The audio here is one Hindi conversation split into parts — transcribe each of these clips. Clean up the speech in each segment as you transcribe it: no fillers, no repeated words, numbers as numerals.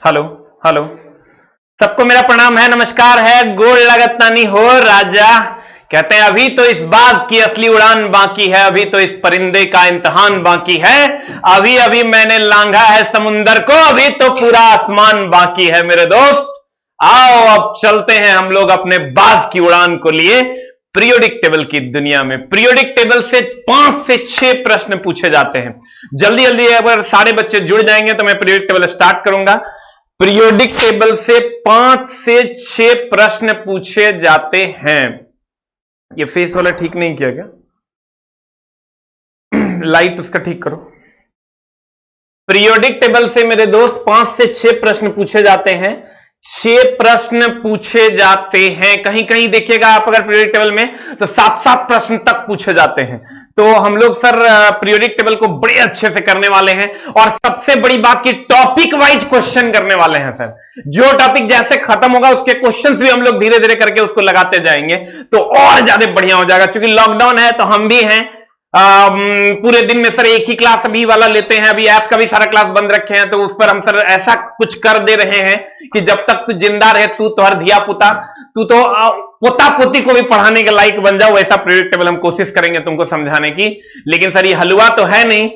हेलो हेलो, सबको मेरा प्रणाम है, नमस्कार है, गोड़ लगत नानी हो राजा। कहते हैं अभी तो इस बाज की असली उड़ान बाकी है, अभी तो इस परिंदे का इम्तिहान बाकी है, अभी अभी मैंने लांघा है समुंदर को, अभी तो पूरा आसमान बाकी है। मेरे दोस्त आओ अब चलते हैं हम लोग अपने बाज की उड़ान को लिए पीरियोडिक टेबल की दुनिया में। पीरियोडिक टेबल से 5 से 6 प्रश्न पूछे जाते हैं। जल्दी जल्दी अगर सारे बच्चे जुड़ जाएंगे तो मैं पीरियोडिक टेबल स्टार्ट करूंगा। पीरियोडिक टेबल से 5 से 6 प्रश्न पूछे जाते हैं। ये फेस वाला ठीक नहीं किया क्या? लाइट उसका ठीक करो। पीरियोडिक टेबल से मेरे दोस्त 5 से 6 प्रश्न पूछे जाते हैं। 6 प्रश्न पूछे जाते हैं। कहीं कहीं देखिएगा आप अगर पीरियोडिक टेबल में तो 7-7 प्रश्न तक पूछे जाते हैं। तो हम लोग सर पीरियोडिक टेबल को बड़े अच्छे से करने वाले हैं और सबसे बड़ी बात की टॉपिक वाइज क्वेश्चन करने वाले हैं सर। जो टॉपिक जैसे खत्म होगा उसके क्वेश्चंस भी हम लोग धीरे धीरे करके उसको लगाते जाएंगे तो और ज्यादा बढ़िया हो जाएगा। क्योंकि लॉकडाउन है तो हम भी हैं पूरे दिन में सर एक ही क्लास अभी वाला लेते हैं। अभी ऐप का भी सारा क्लास बंद रखे हैं तो उस पर हम सर ऐसा कुछ कर दे रहे हैं कि जब तक तू जिंदा रहे तू तो हर धिया पुता तू तो पोता पोती को भी पढ़ाने के लायक बन जाओ, वैसा पीरियोडिक टेबल हम कोशिश करेंगे तुमको समझाने की। लेकिन सर ये हलवा तो है नहीं,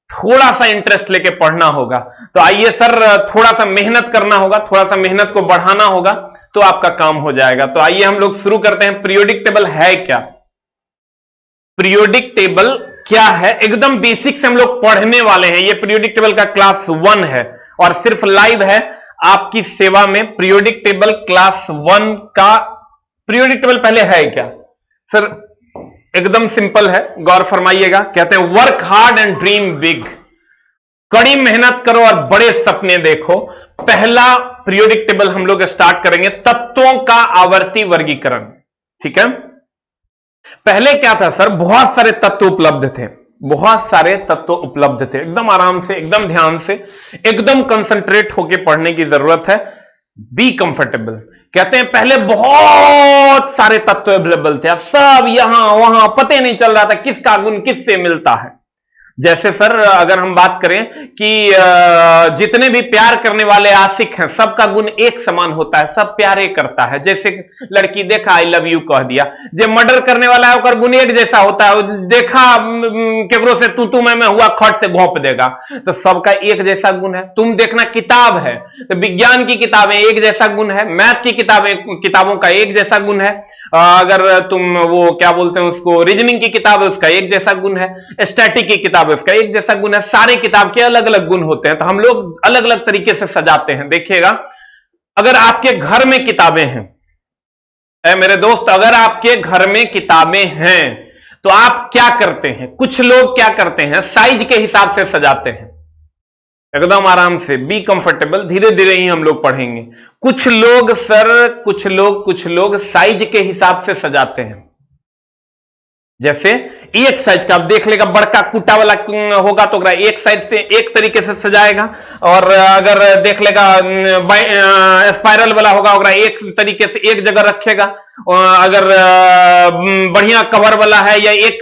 थोड़ा सा इंटरेस्ट लेके पढ़ना होगा। तो आइए सर थोड़ा सा मेहनत करना होगा, थोड़ा सा मेहनत को बढ़ाना होगा तो आपका काम हो जाएगा। तो आइए हम लोग शुरू करते हैं। पीरियोडिक टेबल है क्या? पीरियोडिक टेबल क्या है एकदम बेसिक से हम लोग पढ़ने वाले हैं। ये पीरियोडिक टेबल का क्लास 1 है और सिर्फ लाइव है आपकी सेवा में। पीरियोडिक टेबल क्लास 1 का पीरियोडिक टेबल पहले है क्या सर? एकदम सिंपल है, गौर फरमाइएगा। कहते हैं work hard and dream big, कड़ी मेहनत करो और बड़े सपने देखो। पहला पीरियोडिक टेबल हम लोग स्टार्ट करेंगे तत्वों का आवर्ती वर्गीकरण। ठीक है, पहले क्या था सर? बहुत सारे तत्व उपलब्ध थे, बहुत सारे तत्व उपलब्ध थे। एकदम आराम से, एकदम ध्यान से, एकदम कंसंट्रेट होके पढ़ने की जरूरत है। Be comfortable. कहते हैं पहले बहुत सारे तत्व अवेलेबल थे, अब सब यहां वहां पता नहीं चल रहा था किसका गुण किससे मिलता है। जैसे सर अगर हम बात करें कि जितने भी प्यार करने वाले आशिक हैं सबका गुण एक समान होता है, सब प्यारे करता है। जैसे लड़की देखा आई लव यू कह दिया, जो मर्डर करने वाला है उसका गुण एक जैसा होता है, देखा केकरो से तू मैं हुआ खट से घोंप देगा। तो सबका एक जैसा गुण है। तुम देखना किताब है तो विज्ञान की किताबें एक जैसा गुण है, मैथ की किताबों का एक जैसा गुण है, अगर तुम वो क्या बोलते हैं उसको रीजनिंग की किताब है उसका एक जैसा गुण है, स्टैटिक की किताब है उसका एक जैसा गुण है। सारे किताब के अलग अलग गुण होते हैं तो हम लोग अलग अलग तरीके से सजाते हैं। देखिएगा अगर आपके घर में किताबें हैं मेरे दोस्त, अगर आपके घर में किताबें हैं तो आप क्या करते हैं? कुछ लोग क्या करते हैं साइज के हिसाब से सजाते हैं। एकदम आराम से, बी कंफर्टेबल, धीरे धीरे ही हम लोग पढ़ेंगे। कुछ लोग सर कुछ लोग साइज के हिसाब से सजाते हैं। जैसे एक साइज का आप देख लेगा, बड़का कुटा वाला होगा तो एक साइड से एक तरीके से सजाएगा, और अगर देख लेगा स्पाइरल वाला होगा एक तरीके से एक जगह रखेगा। अगर बढ़िया कवर वाला है या एक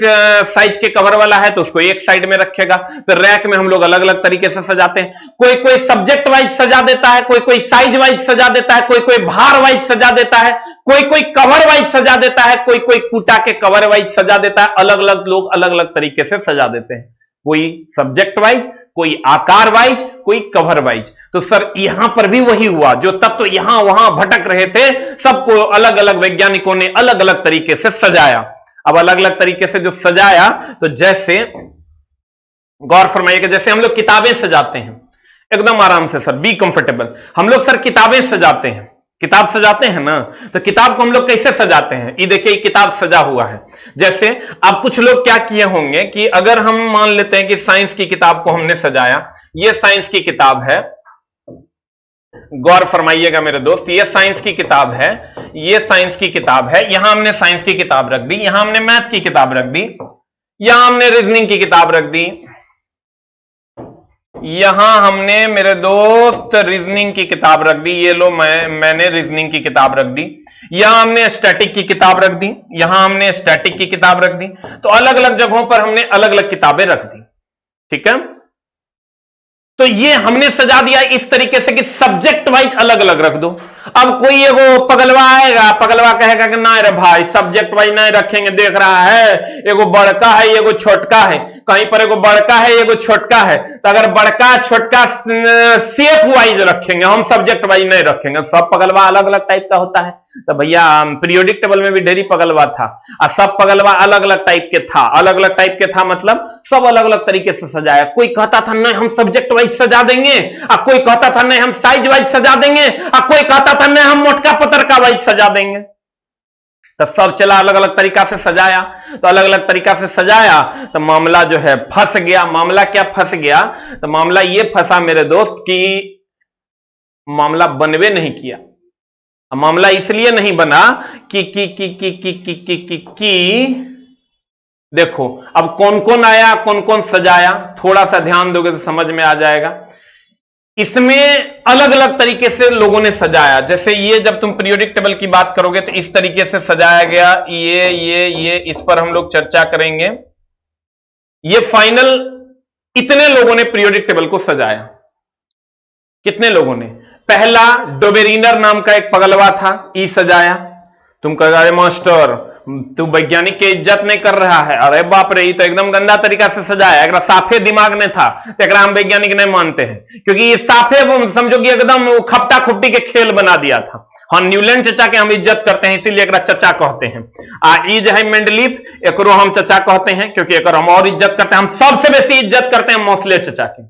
साइज के कवर वाला है तो उसको एक साइड में रखेगा। तो रैक में हम लोग अलग अलग तरीके से सजाते हैं। कोई कोई सब्जेक्ट वाइज सजा देता है, कोई कोई साइज वाइज सजा देता है, कोई कोई भार वाइज सजा देता है, कोई कोई कवर वाइज सजा देता है, कोई कोई कुटा के कवर वाइज सजा देता है। अलग अलग लोग अलग अलग तरीके से सजा देते हैं, कोई सब्जेक्ट वाइज, कोई आकार वाइज, कोई कवर वाइज। तो सर यहां पर भी वही हुआ, जो तत्व यहां वहां भटक रहे थे सबको अलग अलग वैज्ञानिकों ने अलग अलग तरीके से सजाया। अब अलग अलग तरीके से जो सजाया तो जैसे गौर फरमाइएगा, जैसे हम लोग किताबें सजाते हैं एकदम आराम से सर, बी कंफर्टेबल। हम लोग सर किताबें सजाते हैं, किताब सजाते हैं ना, तो किताब को हम लोग कैसे सजाते हैं? ये देखिए किताब सजा हुआ है। जैसे अब कुछ लोग क्या किए होंगे कि अगर हम मान लेते हैं कि साइंस की किताब को हमने सजाया, ये साइंस की किताब है, गौर फरमाइएगा मेरे दोस्त, ये साइंस की किताब है, ये साइंस की किताब है। यहां हमने साइंस की किताब रख दी, यहां हमने मैथ की किताब रख दी, यहां हमने रीजनिंग की किताब रख दी, यहां हमने मेरे दोस्त रीजनिंग की किताब रख दी। ये लो मैंने रीजनिंग की किताब रख दी। यहां हमने स्टैटिक की किताब रख दी, यहां हमने स्टैटिक की किताब रख दी। तो अलग अलग जगहों पर हमने अलग अलग किताबें रख दी। ठीक है, तो ये हमने सजा दिया इस तरीके से कि सब्जेक्ट वाइज अलग अलग रख दो। अब कोई एगो पगलवा आएगा, पगलवा कहेगा कि ना रे भाई सब्जेक्ट वाइज नहीं रखेंगे, देख रहा है एगो बड़का है एगो छोटका है, कहीं पर एगो बड़का है एगो छोटका है, तो अगर बड़का छोटका सेफ वाइज रखेंगे, हम सब्जेक्ट वाइज नहीं रखेंगे। सब पगलवा अलग अलग टाइप का होता है। तो भैया पीरियोडिक टेबल में भी ढेरी पगलवा था, और सब पगलवा अलग अलग टाइप के था। अलग अलग टाइप के था मतलब सब अलग अलग तरीके से सजाया। कोई कहता था नहीं हम सब्जेक्ट वाइज सजा देंगे, और कोई कहता था नहीं हम साइज वाइज सजा देंगे, और कोई कहता था नहीं हम मोटका पतरका वाइज सजा देंगे। तो सब चला अलग अलग तरीका से सजाया। तो अलग अलग तरीका से सजाया तो मामला जो है फंस गया। मामला क्या फंस गया? तो मामला ये फंसा मेरे दोस्त कि मामला बनवे नहीं किया। मामला इसलिए नहीं बना कि देखो अब कौन कौन आया कौन कौन सजाया, थोड़ा सा ध्यान दोगे तो समझ में आ जाएगा। इसमें अलग अलग तरीके से लोगों ने सजाया। जैसे ये जब तुम पीरियोडिक टेबल की बात करोगे तो इस तरीके से सजाया गया, ये इस पर हम लोग चर्चा करेंगे। ये फाइनल इतने लोगों ने पीरियोडिक टेबल को सजाया। कितने लोगों ने? पहला डोबेरिनर नाम का एक पगलवा था, ई सजाया। तुम कह रहे मास्टर तू वैज्ञानिक की इज्जत नहीं कर रहा है। अरे बाप रे, ये तो एकदम गंदा तरीका से सजाया। अगर साफे दिमाग में था तो हम वैज्ञानिक नहीं मानते हैं, क्योंकि ये साफे समझो कि एकदम खपटा खुपटी के खेल बना दिया था। हाँ, न्यूलैंड चचा के हम इज्जत करते हैं, इसीलिए एक चचा कहते हैं। ई जो है मेंडलीफ, एक हम चचा कहते हैं क्योंकि एक हम और इज्जत करते हैं। हम सबसे बेसी इज्जत करते हैं मोसले चचा की।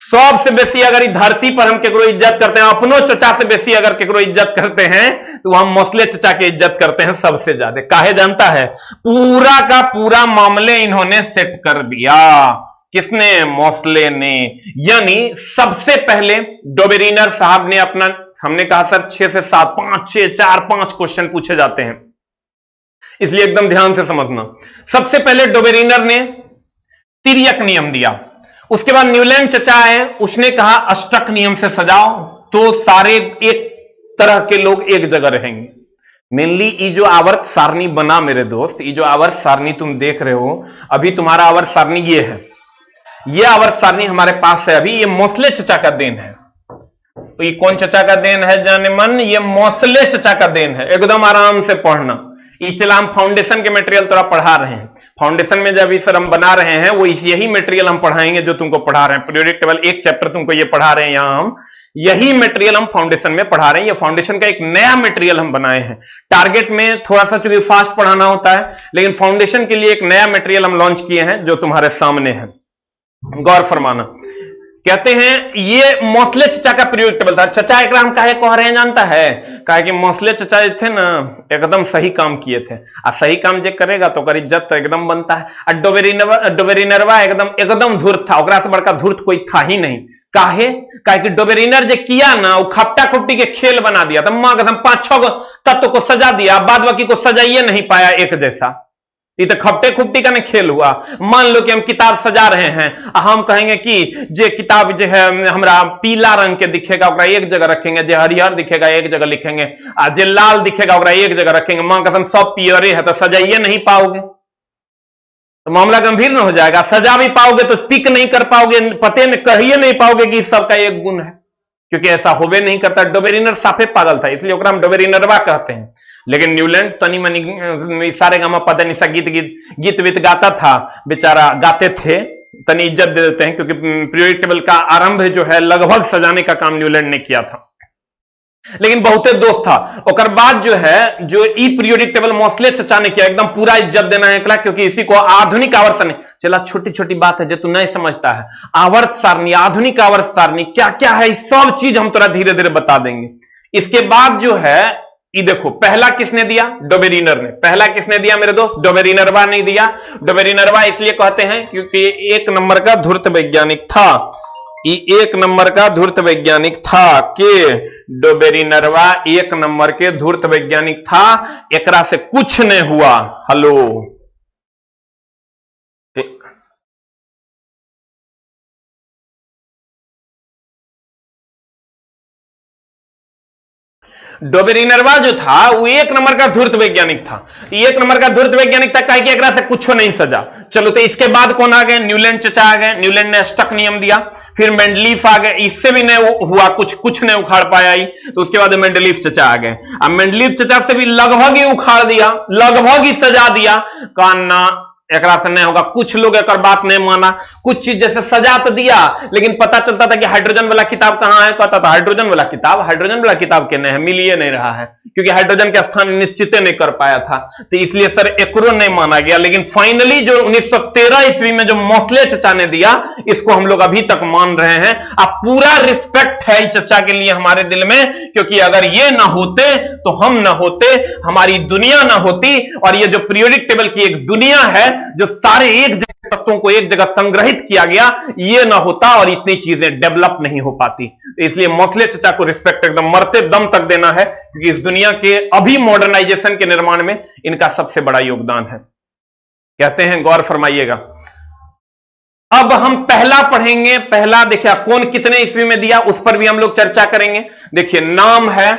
सबसे बेसी अगर धरती पर हम केकरो इज्जत करते हैं, अपनों चचा से बेसी अगर केकरो इज्जत करते हैं तो हम मोसले चचा की इज्जत करते हैं सबसे ज्यादा। काहे जानता है? पूरा का पूरा मामले इन्होंने सेट कर दिया। किसने? मोसले ने। यानी सबसे पहले डोबेरिनर साहब ने अपना, हमने कहा सर 6 से 7 5 6 4 5 क्वेश्चन पूछे जाते हैं, इसलिए एकदम ध्यान से समझना। सबसे पहले डोबेरिनर ने तिर्यक नियम दिया। उसके बाद न्यूलैंड चचा आए, उसने कहा अष्टक नियम से सजाओ तो सारे एक तरह के लोग एक जगह रहेंगे। मेनली ये जो आवर्त सारणी बना मेरे दोस्त, ये जो आवर्त सारणी तुम देख रहे हो, अभी तुम्हारा आवर्त सारणी ये है। ये आवर्त सारणी हमारे पास है अभी, ये मोसले चचा का देन है। तो ये कौन चचा का देन है जाने मन? ये मोसले चचा का देन है। एकदम आराम से पढ़ना। चला हम फाउंडेशन के मटेरियल थोड़ा पढ़ा रहे हैं। फाउंडेशन में जब इस हम बना रहे हैं वो यही मटेरियल हम पढ़ाएंगे जो तुमको पढ़ा रहे हैं। पीरियोडिक टेबल एक चैप्टर तुमको ये पढ़ा रहे हैं, यहां हम यही मटेरियल हम फाउंडेशन में पढ़ा रहे हैं। ये फाउंडेशन का एक नया मटेरियल हम बनाए हैं। टारगेट में थोड़ा सा चूंकि फास्ट पढ़ाना होता है, लेकिन फाउंडेशन के लिए एक नया मटेरियल हम लॉन्च किए हैं जो तुम्हारे सामने है, गौर फरमाना। कहते हैं ये मोसले चचा का पीरियोडिक टेबल था। चचा एक हम काहे कह रहे हैं जानता है? काहे कि मोसले चचा जो थे ना एकदम सही काम किए थे, और सही काम जो करेगा तो ओकर इज्जत तो एकदम बनता है। और डोबेरिनरवा एकदम धूर्त था, ओकरा से बड़का धूर्त कोई था ही नहीं। काहे? काहे कि डोबेरिनर जो किया ना वो खपटा खुपटी के खेल बना दिया था। मां कसम 5-6 तत्व को सजा दिया, बाद बाकी को सजाइए नहीं पाया एक जैसा। ये तो खपटे खुपटी का नहीं खेल हुआ। मान लो कि हम किताब सजा रहे हैं, हम कहेंगे कि जे किताब जो है हमरा पीला रंग के दिखेगा ओकरा एक जगह रखेंगे, जे हरिहर दिखेगा एक जगह लिखेंगे, और जे लाल दिखेगा ओकरा एक जगह रखेंगे। मां कसम सब पियरे है तो सजाइए नहीं पाओगे, तो मामला गंभीर न हो जाएगा। सजा भी पाओगे तो टिक नहीं कर पाओगे, पते में कहिए नहीं पाओगे कि सबका एक गुण है, क्योंकि ऐसा होबे नहीं करता। डोबेरिनर साफे पागल था, इसलिए ओकरा हम डोबेरिनरवा कहते हैं। लेकिन न्यूलैंड तनी मनी सारे गामा पता नहीं सा गीत वीत गाता था, बेचारा गाते थे, तनी इज्जत दे देते हैं, क्योंकि पीरियोडिक टेबल का आरंभ जो है लगभग सजाने का काम न्यूलैंड ने किया था, लेकिन बहुते दोस्त था। ओकर बाद जो है जो ई पीरियोडिक टेबल मोसले चचा ने किया, एकदम पूरा इज्जत देना है क्योंकि इसी को आधुनिक आवर्त सारणी। चला छोटी छोटी बात है जो तू नहीं समझता है, आवर्त सारणी, आधुनिक आवर्त सारणी क्या क्या है, सब चीज हम थोड़ा धीरे धीरे बता देंगे। इसके बाद जो है ये देखो, पहला किसने दिया? डोबेरिनर ने। पहला किसने दिया मेरे दोस्त? डोबेरिनरवा नहीं दिया। डोबेरिनरवा इसलिए कहते हैं क्योंकि एक नंबर का धूर्त वैज्ञानिक था। ये एक नंबर का धूर्त वैज्ञानिक था के डोबेरिनरवा एक नंबर के धूर्त वैज्ञानिक था। एकरा से कुछ नहीं हुआ। हेलो, डोबेरिनरवा जो था वो एक नंबर का धूर्त वैज्ञानिक था, एक नंबर का धूर्त वैज्ञानिक था, काहे कि एकरा से कुछ नहीं सजा। चलो तो इसके बाद कौन आ गए? न्यूलैंड चचा आ गए, न्यूलैंड ने स्टक नियम दिया। फिर मेंडलीफ आ गए, इससे भी नहीं हुआ, कुछ नहीं उखाड़ पाया ही, तो उसके बाद मेंडलीफ चचा आ गए। अब मेंडलीफ चचा से भी लगभग ही उखाड़ दिया, लगभग ही सजा दिया, कहा ना एकरा से नहीं होगा। कुछ लोग एक बात नहीं माना, कुछ चीज जैसे सजा तो दिया, लेकिन पता चलता था कि हाइड्रोजन वाला किताब कहां है, कहता था हाइड्रोजन वाला किताब के नहीं है, मिल ही नहीं रहा है, क्योंकि हाइड्रोजन का स्थान निश्चित नहीं कर पाया था, तो इसलिए सर एकरो नहीं माना गया। लेकिन फाइनली जो 1913 ईस्वी में जो मोस्ले चचा ने दिया, इसको हम लोग अभी तक मान रहे हैं। अब पूरा रिस्पेक्ट है चचा के लिए हमारे दिल में, क्योंकि अगर ये ना होते तो हम ना होते, हमारी दुनिया ना होती, और ये जो पीरियोडिक टेबल की एक दुनिया है जो सारे एक जगह तत्वों को एक जगह संग्रहित किया गया, ये ना होता और इतनी चीजें डेवलप नहीं हो पाती। तो इसलिए मोस्ले चचा को रिस्पेक्ट एकदम मरते दम तक देना है, क्योंकि इस दुनिया के अभी मॉडर्नाइजेशन के निर्माण में इनका सबसे बड़ा योगदान है। कहते हैं, गौर फरमाइएगा। अब हम पहला पढ़ेंगे। पहला देखिए कौन कितने ईस्वी में दिया, उस पर भी हम लोग चर्चा करेंगे। देखिए नाम है,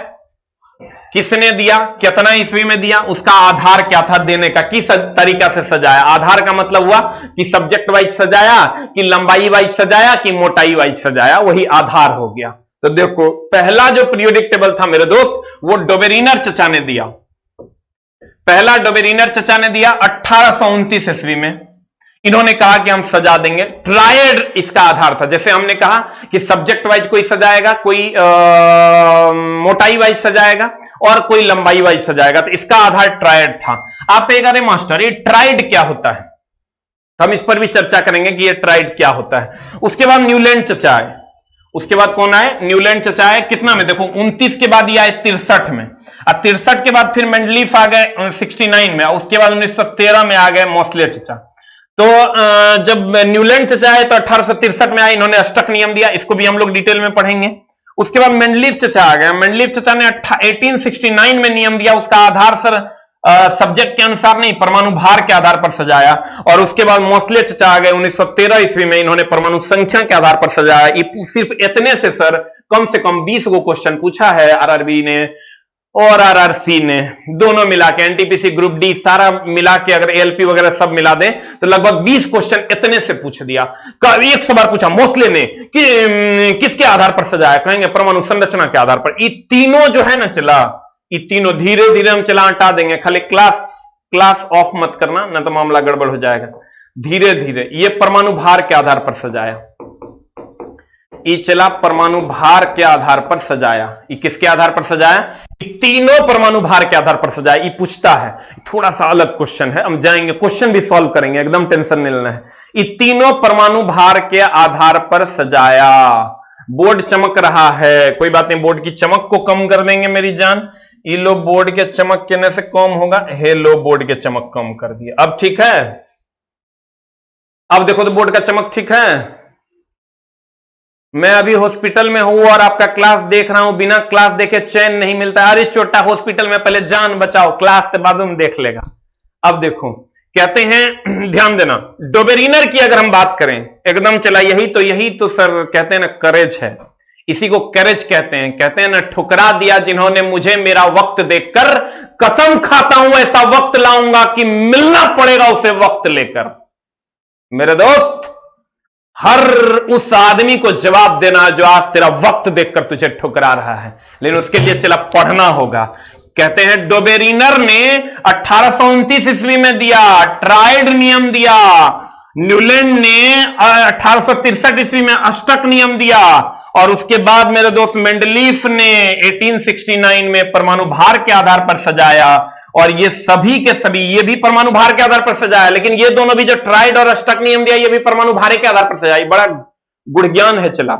किसने दिया, कितना ईस्वी में दिया, उसका आधार क्या था देने का, किस तरीका से सजाया। आधार का मतलब हुआ कि सब्जेक्ट वाइज सजाया, कि लंबाई वाइज सजाया, कि मोटाई वाइज सजाया, वही आधार हो गया। तो देखो पहला जो पीरियोडिक टेबल था मेरे दोस्त, वो डोबेरिनर चचा ने दिया। पहला डोबेरिनर चचा ने दिया 1829 ईस्वी में। इन्होंने कहा कि हम सजा देंगे। ट्रायड इसका आधार था। जैसे हमने कहा कि सब्जेक्ट वाइज कोई सजाएगा, कोई मोटाई वाइज सजाएगा और कोई लंबाई वाइज सजाएगा, तो इसका आधार ट्रायड था। आप कहेगा अरे मास्टर ये ट्रायड क्या होता है, हम इस पर भी चर्चा करेंगे कि ये ट्रायड क्या होता है। उसके बाद न्यूलैंड चचा आए। उसके बाद कौन आए? न्यूलैंड चचा आए। कितना में? देखो 29 के बाद ये आए 63 में। अब 63 के बाद फिर मेंडलीफ आ गए 69 में। उसके बाद 1913 में आ गए मोस्ले चचा। तो जब न्यूलैंड चचा आए तो 1863 में आए, इन्होंने अष्टक नियम दिया, इसको भी हम लोग डिटेल में पढ़ेंगे। उसके बाद मेंडलीफ चचा आ गए। मेंडलीफ चचा ने 1869 में नियम दिया। उसका आधार सर सब्जेक्ट के अनुसार नहीं, परमाणु भार के आधार पर सजाया। और उसके बाद मोस्ले चचा आ गए 1913 ईस्वी में, इन्होंने परमाणु संख्या के आधार पर सजाया। सिर्फ इतने से सर कम से कम 20 को क्वेश्चन पूछा है आरआरबी ने और आरआरसी ने, दोनों मिला के, एनटीपीसी ग्रुप डी सारा मिला के, अगर एएलपी वगैरह सब मिला दें तो लगभग 20 क्वेश्चन इतने से पूछ दिया। एक सवाल पूछा मोस्ले ने कि किसके आधार पर सजाया, कहेंगे परमाणु संरचना के आधार पर। ये तीनों जो है ना चला, ये तीनों धीरे धीरे हम चला हटा देंगे, खाली क्लास ऑफ मत करना ना तो मामला गड़बड़ हो जाएगा। धीरे धीरे ये परमाणु भार के आधार पर सजाया, ये चला परमाणु भार के आधार पर सजाया। ये किसके आधार पर सजाया? तीनों परमाणु भार के आधार पर सजाया। ये पूछता है, थोड़ा सा अलग क्वेश्चन है, हम जाएंगे क्वेश्चन भी सॉल्व करेंगे, एकदम टेंशन नहीं लेना है। ये तीनों परमाणु भार के आधार पर सजाया। बोर्ड चमक रहा है, कोई बात नहीं, बोर्ड की चमक को कम कर देंगे मेरी जान। ये लो बोर्ड के चमक कहने से कम होगा, हे लो बोर्ड के चमक कम कर दिया। अब ठीक है? अब देखो तो बोर्ड का चमक ठीक है। मैं अभी हॉस्पिटल में हूं और आपका क्लास देख रहा हूं, बिना क्लास देखे चैन नहीं मिलता। अरे छोटा हॉस्पिटल में पहले जान बचाओ, क्लास के बाद में देख लेगा। अब देखो कहते हैं, ध्यान देना, डोबेरिनर की अगर हम बात करें, एकदम चला यही तो सर कहते हैं ना करेज है, इसी को करेज कहते हैं। कहते हैं ना ठुकरा दिया जिन्होंने मुझे मेरा वक्त देखकर, कसम खाता हूं ऐसा वक्त लाऊंगा कि मिलना पड़ेगा उसे वक्त लेकर। मेरे दोस्त, हर उस आदमी को जवाब देना जो आज तेरा वक्त देखकर तुझे ठुकरा रहा है, लेकिन उसके लिए चला पढ़ना होगा। कहते हैं डोबेरिनर ने 1829 ईस्वी में दिया, ट्रायड नियम दिया। न्यूलैंड ने 1863 ईस्वी में अष्टक नियम दिया। और उसके बाद मेरे दोस्त मेंडलीफ ने 1869 में परमाणु भार के आधार पर सजाया। और ये सभी के सभी, ये भी परमाणु भार के आधार पर सजाया, लेकिन ये दोनों भी जो ट्राइड और अष्टक नियम दिया, ये भी परमाणु भार के आधार पर सजाया। बड़ा गुड़ ज्ञान है, चला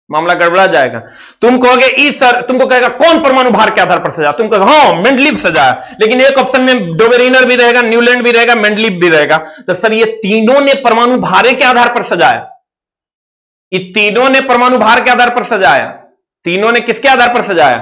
मामला गड़बड़ा जाएगा। तुम कहोगे ई सर, तुमको कहेगा कौन परमाणु भार के आधार पर सजाया, तुम कहोगे हाँ मेंडलीफ सजाया, लेकिन एक ऑप्शन में डोबेरिनर भी रहेगा, न्यूलैंड भी रहेगा, मेंडलीफ भी रहेगा। तो सर ये तीनों ने परमाणु भार के आधार पर सजाया। ये तीनों ने परमाणु भार के आधार पर सजाया। तीनों ने किसके आधार पर सजाया?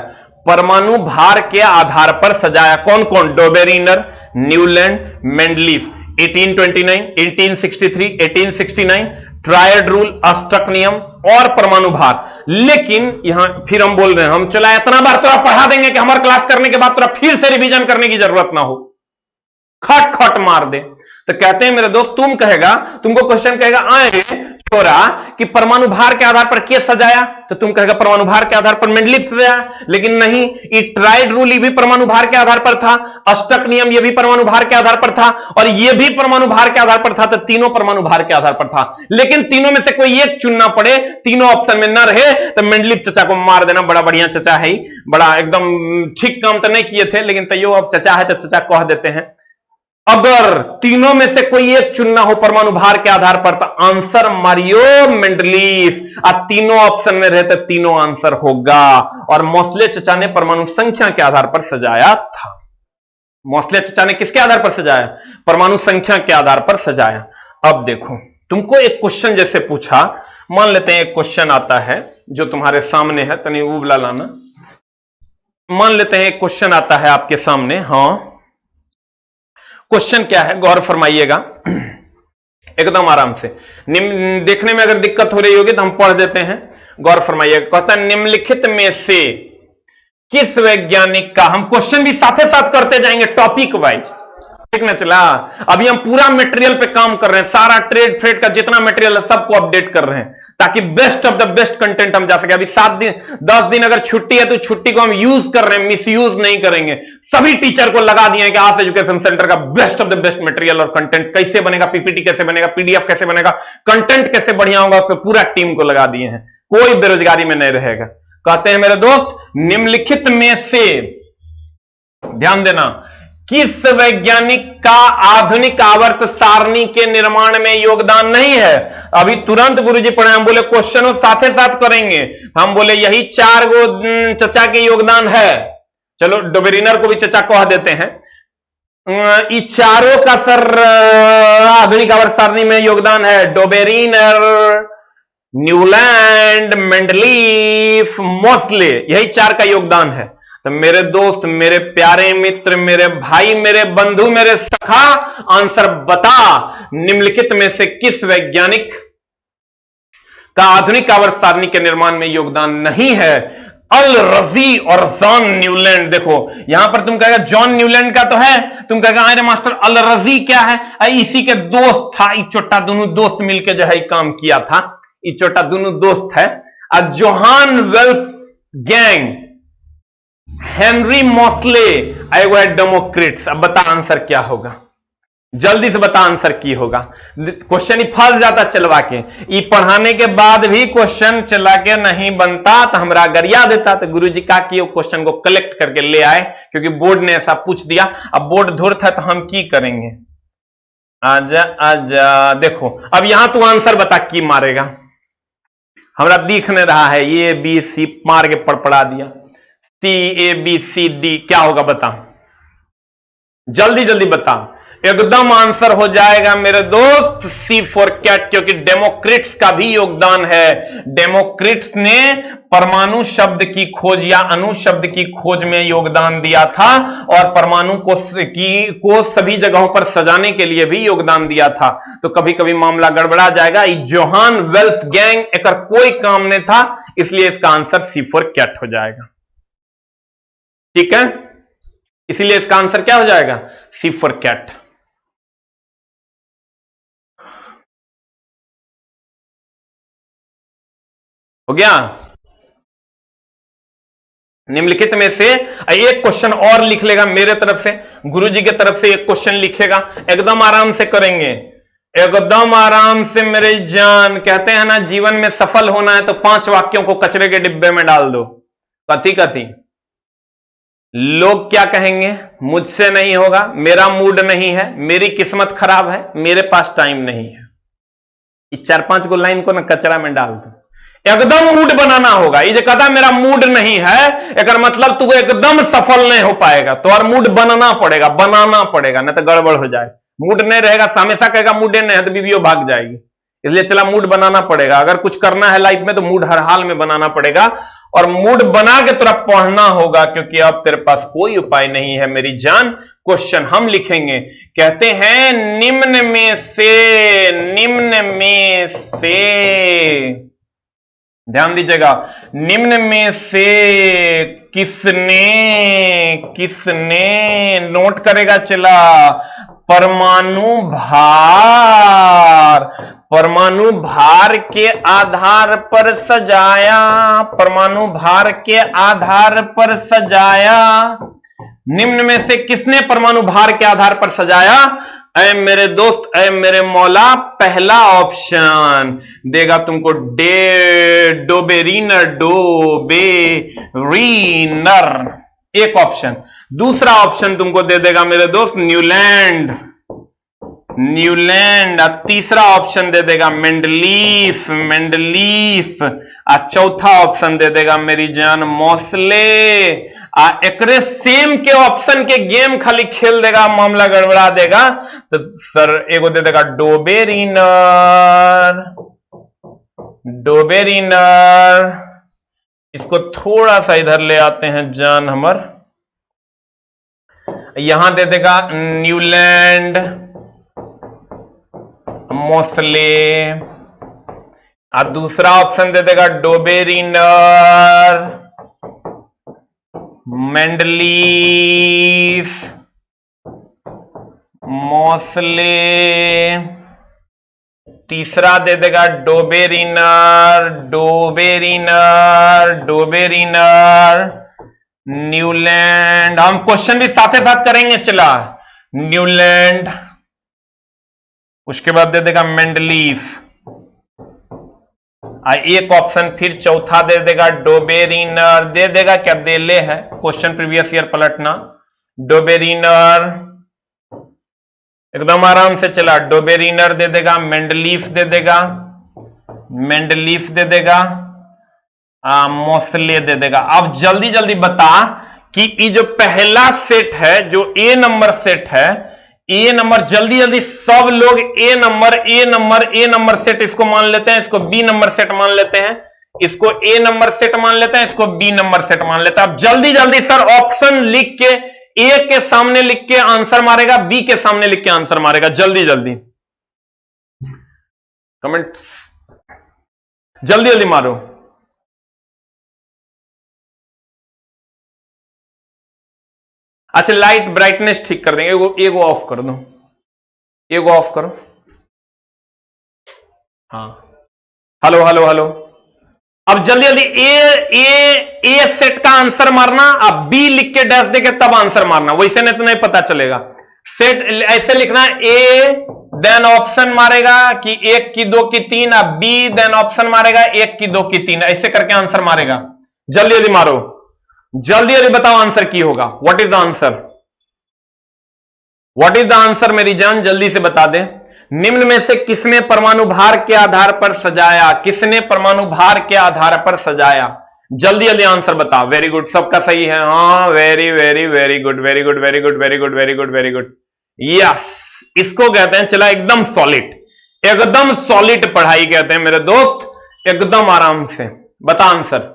परमाणु भार के आधार पर सजाया। कौन कौन? Dobereiner, Newland, Mendeleev. 1829, 1863, 1869 triad rule, अष्टक नियम, और परमाणु भार। लेकिन यहां फिर हम बोल रहे हैं, हम चला इतना बार तोरा पढ़ा देंगे कि हमारे क्लास करने के बाद तोरा फिर से रिवीजन करने की जरूरत ना हो, खट खट मार दे। तो कहते हैं मेरे दोस्त, तुमको क्वेश्चन कहेगा आए छोरा कि परमाणु भार के आधार पर क्या सजाया, तो तुम कहेगा परमाणु भार के आधार पर मेंडलीव सजाया। लेकिन नहीं, ये ट्राइड रूल ये भी परमाणु भार के आधार पर था, अष्टक नियम ये भी परमाणु भार के आधार पर था, और ये भी परमाणु भार के आधार पर था। तो तीनों परमाणु भार के आधार पर था। लेकिन तीनों में से कोई एक चुनना पड़े, तीनों ऑप्शन में ना रहे, तो मेंडलीव चचा को मार देना। बड़ा बढ़िया चचा है, बड़ा एकदम ठीक काम तो नहीं किए थे, लेकिन तैयो अब चचा है तो चचा कह देते हैं। अगर तीनों में से कोई एक चुनना हो परमाणु भार के आधार पर, तो आंसर मारियो मेंडलीव। अब तीनों ऑप्शन में रहते तीनों आंसर होगा। और मोस्ले चचा ने परमाणु संख्या के आधार पर सजाया था। मोस्ले चचा ने किसके आधार पर सजाया? परमाणु संख्या के आधार पर सजाया। अब देखो, तुमको एक क्वेश्चन जैसे पूछा, मान लेते हैं एक क्वेश्चन आता है जो तुम्हारे सामने है, तनी उबला लाना। मान लेते हैं एक क्वेश्चन आता है आपके सामने। हाँ, क्वेश्चन क्या है, गौर फरमाइएगा एकदम आराम से। देखने में अगर दिक्कत हो रही होगी तो हम पढ़ देते हैं, गौर फरमाइएगा। कहता है निम्नलिखित में से किस वैज्ञानिक का, हम क्वेश्चन भी साथ साथ करते जाएंगे टॉपिक वाइज, ठीक ना चला। अभी हम पूरा मटेरियल पे काम कर रहे हैं, सारा ट्रेड फ्रेड का जितना मटेरियल है सबको अपडेट कर रहे हैं, ताकि best of the best content हम जा सके। अभी 7 दिन 10 दिन अगर छुट्टी है तो छुट्टी को हम यूज कर रहे हैं, मिस यूज नहीं करेंगे। सभी टीचर को लगा दिए कि आज एजुकेशन सेंटर का best of the best material और कंटेंट कैसे बनेगा, पीपीटी कैसे बनेगा, पीडीएफ कैसे बनेगा, कंटेंट कैसे बढ़िया होगा, उसको पूरा टीम को लगा दिए हैं, कोई बेरोजगारी में नहीं रहेगा। कहते हैं मेरे दोस्त, निम्नलिखित में से, ध्यान देना, किस वैज्ञानिक का आधुनिक आवर्त सारणी के निर्माण में योगदान नहीं है? अभी तुरंत गुरुजी पढ़े, हम बोले क्वेश्चन साथ साथ करेंगे। हम बोले यही 4 गो चचा के योगदान है। चलो डोबेरिनर को भी चचा कह देते हैं। ये चारों का सर आधुनिक आवर्त सारणी में योगदान है। डोबेरिनर, न्यूलैंड, मेंडलीफ, मोस्ले, यही 4 का योगदान है। तो मेरे दोस्त, मेरे प्यारे मित्र, मेरे भाई, मेरे बंधु, मेरे सखा, आंसर बता, निम्नलिखित में से किस वैज्ञानिक का आधुनिक आवर्त सारणी के निर्माण में योगदान नहीं है? अल रजी और जॉन न्यूलैंड। देखो यहां पर तुम कहेगा जॉन न्यूलैंड का तो है, तुम कहेगा अरे मास्टर अल रजी क्या है? इसी के दोस्त था, इचोटा दोनों दोस्त मिलकर जो है काम किया था, इचोटा दोनों दोस्त है। जोहान वेल्फ गैंग, हेनरी मोस्ले, एगो है डेमोक्रेट्स। अब बता आंसर क्या होगा, जल्दी से बता आंसर की होगा। क्वेश्चन ही फंस जाता चलवा के, ये पढ़ाने के बाद भी क्वेश्चन चला के नहीं बनता तो हमरा गरिया देता। तो गुरुजी का कि क्वेश्चन को कलेक्ट करके ले आए, क्योंकि बोर्ड ने ऐसा पूछ दिया। अब बोर्ड धुर था तो हम की करेंगे। आजा आजा, देखो अब यहां तू आंसर बता की मारेगा। हमरा दिख नहीं रहा है, ये बी सी मार के पड़पड़ा दिया। CABCD क्या होगा बता, जल्दी जल्दी बता। एकदम आंसर हो जाएगा मेरे दोस्त C फॉर कैट, क्योंकि डेमोक्रिट्स का भी योगदान है। डेमोक्रिट्स ने परमाणु शब्द की खोज या अणु शब्द की खोज में योगदान दिया था, और परमाणु को सभी जगहों पर सजाने के लिए भी योगदान दिया था। तो कभी कभी मामला गड़बड़ा जाएगा। जोहान वेल्फ गैंग एक कोई काम नहीं था, इसलिए इसका आंसर C फॉर कैट हो जाएगा। ठीक है, इसीलिए इसका आंसर क्या हो जाएगा? C for cat. हो गया। निम्नलिखित में से एक क्वेश्चन और लिख लेगा मेरे तरफ से, गुरुजी की तरफ से एक क्वेश्चन लिखेगा, एकदम आराम से करेंगे, एकदम आराम से मेरे जान। कहते हैं ना जीवन में सफल होना है तो 5 वाक्यों को कचरे के डिब्बे में डाल दो। कथी कथी? लोग क्या कहेंगे, मुझसे नहीं होगा, मेरा मूड नहीं है, मेरी किस्मत खराब है, मेरे पास टाइम नहीं है। इस 4-5 को लाइन को ना कचरा में डाल दो। एकदम मूड बनाना होगा। ये जो कहता मेरा मूड नहीं है, एक मतलब तू एकदम सफल नहीं हो पाएगा, तो और मूड बनाना पड़ेगा, नहीं तो गड़बड़ हो जाए। मूड नहीं रहेगा, हमेशा कहेगा मूड नहीं है तो बीवियों भाग जाएगी। इसलिए चला मूड बनाना पड़ेगा। अगर कुछ करना है लाइफ में तो मूड हर हाल में बनाना पड़ेगा, और मूड बना के तुरंत पढ़ना होगा, क्योंकि अब तेरे पास कोई उपाय नहीं है मेरी जान। क्वेश्चन हम लिखेंगे, कहते हैं निम्न में से ध्यान दीजिएगा, निम्न में से किसने नोट करेगा चला, परमाणु भार के आधार पर सजाया, परमाणु भार के आधार पर सजाया। निम्न में से किसने परमाणु भार के आधार पर सजाया? ऐ मेरे दोस्त, ऐ मेरे मौला, पहला ऑप्शन देगा तुमको डोबेरीनर, एक ऑप्शन। दूसरा ऑप्शन तुमको दे देगा मेरे दोस्त न्यूलैंड, और तीसरा ऑप्शन दे देगा मेंडलीफ, और चौथा ऑप्शन दे देगा मेरी जान मोसले। एकरे सेम के ऑप्शन के गेम खाली खेल देगा, मामला गड़बड़ा देगा। तो सर एगो दे देगा डोबेरीनर, इसको थोड़ा सा इधर ले आते हैं जान हमर, यहां दे देगा न्यूलैंड, मोसले, और दूसरा ऑप्शन दे देगा डोबेरीनर, मेंडलीफ, मोसले, तीसरा दे देगा डोबेरीनर, न्यूलैंड। हम क्वेश्चन भी साथ साथ करेंगे चला, न्यूलैंड, उसके बाद दे देगा मेंडलीफ, एक ऑप्शन फिर चौथा दे देगा डोबेरीनर, दे देगा क्या दे ले है, क्वेश्चन प्रीवियस ईयर पलटना, डोबेरीनर एकदम आराम से चला, डोबेरीनर दे देगा, मेंडलीफ दे देगा, मोसले दे देगा। अब जल्दी जल्दी बता कि ये जो पहला सेट है, जो ए नंबर सेट है, ए नंबर, जल्दी जल्दी सब लोग ए नंबर सेट इसको मान लेते हैं, इसको बी नंबर सेट मान लेते हैं, इसको ए नंबर सेट मान लेते हैं, इसको बी नंबर सेट मान लेते हैं। अब जल्दी जल्दी सर ऑप्शन लिख के, ए के सामने लिख के आंसर मारेगा, बी के सामने लिख के आंसर मारेगा, जल्दी जल्दी कमेंट जल्दी जल्दी मारो। अच्छा लाइट ब्राइटनेस ठीक कर देंगे, एगो ऑफ कर दो, एगो ऑफ करो। हाँ हेलो हेलो हेलो। अब जल्दी जल्दी ए सेट का आंसर मारना, अब बी लिख के डैश देके तब आंसर मारना, वैसे नहीं तो नहीं पता चलेगा। सेट ऐसे लिखना, ए देन ऑप्शन मारेगा कि 1 की 2 की 3, अब बी देन ऑप्शन मारेगा 1 की 2 की 3, ऐसे करके आंसर मारेगा। जल्दी जल्दी मारो, जल्दी जल्दी बताओ आंसर की होगा। What is the answer, what is the answer मेरी जान, जल्दी से बता दे। निम्न में से किसने परमाणु भार के आधार पर सजाया, किसने परमाणु भार के आधार पर सजाया, जल्दी जल्दी आंसर बता। वेरी गुड, सबका सही है, हाँ very very very good, very good very good very good very good very good, yes. इसको कहते हैं चला एकदम सॉलिड, एकदम सॉलिड पढ़ाई कहते हैं मेरे दोस्त, एकदम आराम से बता answer.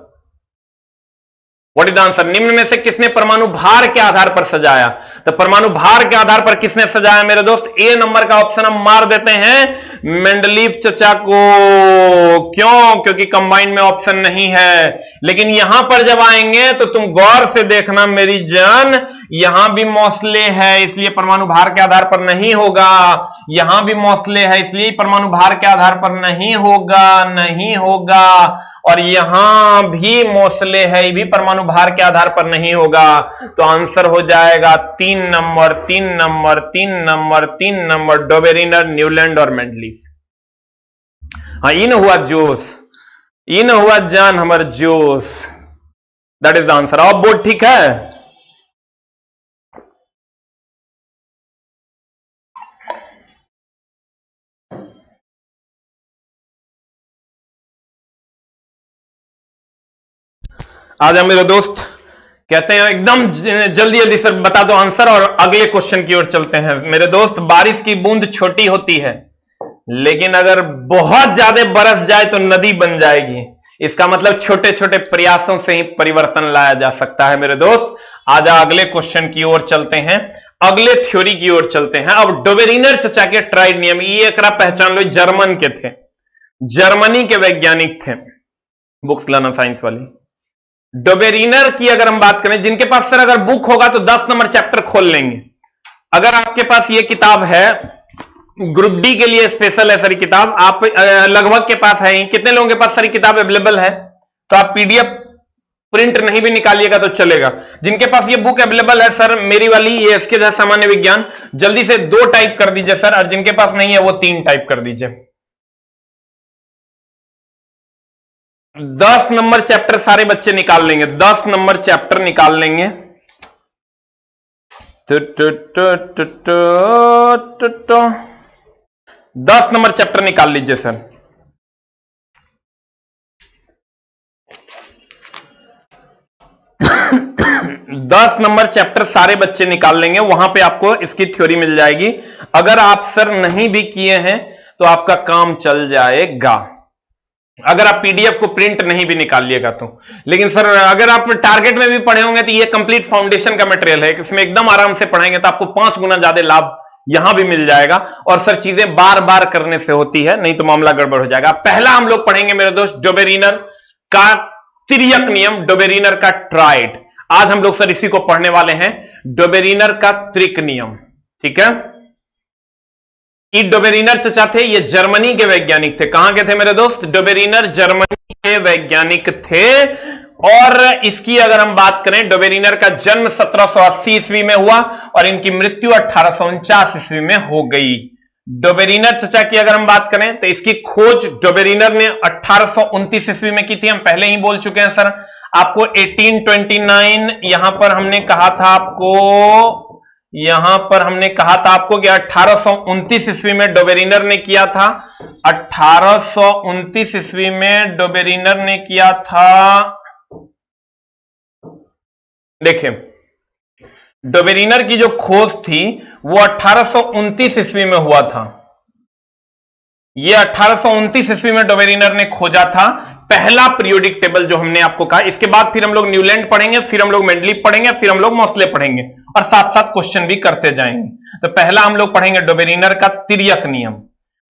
What is the answer, निम्न में से किसने परमाणु भार के आधार पर सजाया, तो परमाणु भार के आधार पर किसने सजाया मेरे दोस्त, ए नंबर का ऑप्शन हम मार देते हैं मेंडलीफ चचा को। क्यों, क्योंकि कंबाइन में ऑप्शन नहीं है। लेकिन यहां पर जब आएंगे तो तुम गौर से देखना मेरी जान, यहां भी मोसले है इसलिए परमाणु भार के आधार पर नहीं होगा, यहां भी मोसले है इसलिए परमाणु भार के आधार पर नहीं होगा, और यहां भी मोसले है, ये भी परमाणु भार के आधार पर नहीं होगा। तो आंसर हो जाएगा 3 नंबर डोबेरीनर, न्यूलैंड और मेंडलीफ। हाँ इन हुआ जोश, इन हुआ जान हमर जोश, दैट इज द आंसर। अब बोर्ड ठीक है, आ जा मेरे दोस्त। कहते हैं एकदम जल्दी जल्दी सर बता दो आंसर और अगले क्वेश्चन की ओर चलते हैं मेरे दोस्त। बारिश की बूंद छोटी होती है, लेकिन अगर बहुत ज्यादा बरस जाए तो नदी बन जाएगी। इसका मतलब छोटे छोटे प्रयासों से ही परिवर्तन लाया जा सकता है मेरे दोस्त। आजा अगले क्वेश्चन की ओर चलते हैं, अगले थ्योरी की ओर चलते हैं। अब डोबेरीनर चचा के ट्राइड नियम, ये एकरा पहचान लो, जर्मन के थे, जर्मनी के वैज्ञानिक थे। बुक्स लाना साइंस वाली। डोबेरिनर की अगर हम बात करें, जिनके पास सर अगर बुक होगा तो 10 नंबर चैप्टर खोल लेंगे। अगर आपके पास ये किताब है, ग्रुप डी के लिए स्पेशल है सर किताब, आप लगभग के पास है, कितने लोगों के पास सारी किताब अवेलेबल है? तो आप पीडीएफ प्रिंट नहीं भी निकालिएगा तो चलेगा। जिनके पास ये बुक अवेलेबल है सर, मेरी वाली ये इसके जैसा सामान्य विज्ञान, जल्दी से 2 टाइप कर दीजिए सर, और जिनके पास नहीं है वो 3 टाइप कर दीजिए। 10 नंबर चैप्टर सारे बच्चे निकाल लेंगे, 10 नंबर चैप्टर निकाल लेंगे। 10 नंबर चैप्टर निकाल लीजिए सर। दस नंबर चैप्टर सारे बच्चे निकाल लेंगे, वहां पे आपको इसकी थ्योरी मिल जाएगी। अगर आप सर नहीं भी किए हैं तो आपका काम चल जाएगा, अगर आप पीडीएफ को प्रिंट नहीं भी निकालिएगा तो। लेकिन सर अगर आप टारगेट में भी पढ़े होंगे तो ये कंप्लीट फाउंडेशन का मटेरियल है, इसमें एकदम आराम से पढ़ेंगे तो आपको 5 गुना ज्यादा लाभ यहां भी मिल जाएगा। और सर चीजें बार बार करने से होती है, नहीं तो मामला गड़बड़ हो जाएगा। पहला हम लोग पढ़ेंगे मेरे दोस्त डोबेरिनर का तिर्यक नियम, डोबेरिनर का ट्राइड। आज हम लोग सर इसी को पढ़ने वाले हैं, डोबेरिनर का त्रिक नियम। ठीक है, ये डोबेरिनर चचा थे, ये जर्मनी के वैज्ञानिक थे। कहां के थे मेरे दोस्त? डोबेरिनर जर्मनी के वैज्ञानिक थे। और इसकी अगर हम बात करें, डोबेरिनर का जन्म 1780 ईस्वी में हुआ और इनकी मृत्यु 1849 ईस्वी में हो गई। डोबेरिनर चचा की अगर हम बात करें तो इसकी खोज डोबेरिनर ने 1829 ईस्वी में की थी, हम पहले ही बोल चुके हैं सर आपको। 1829 यहां पर हमने कहा था आपको कि 1829 ईस्वी में डोबेरिनर ने किया था। 1829 ईस्वी में डोबेरिनर ने किया था। देखिए डोबेरिनर की जो खोज थी वो 1829 ईस्वी में हुआ था। ये 1829 ईस्वी में डोबेरिनर ने खोजा था पहला पीरियोडिक टेबल, जो हमने आपको कहा। इसके बाद फिर हम लोग न्यूलैंड पढ़ेंगे, फिर हम लोग मेंडलीव पढ़ेंगे, फिर हम लोग मोसले पढ़ेंगे और साथ साथ क्वेश्चन भी करते जाएंगे। तो पहला हम लोग पढ़ेंगे डोबेरिनर का तिर्यक नियम।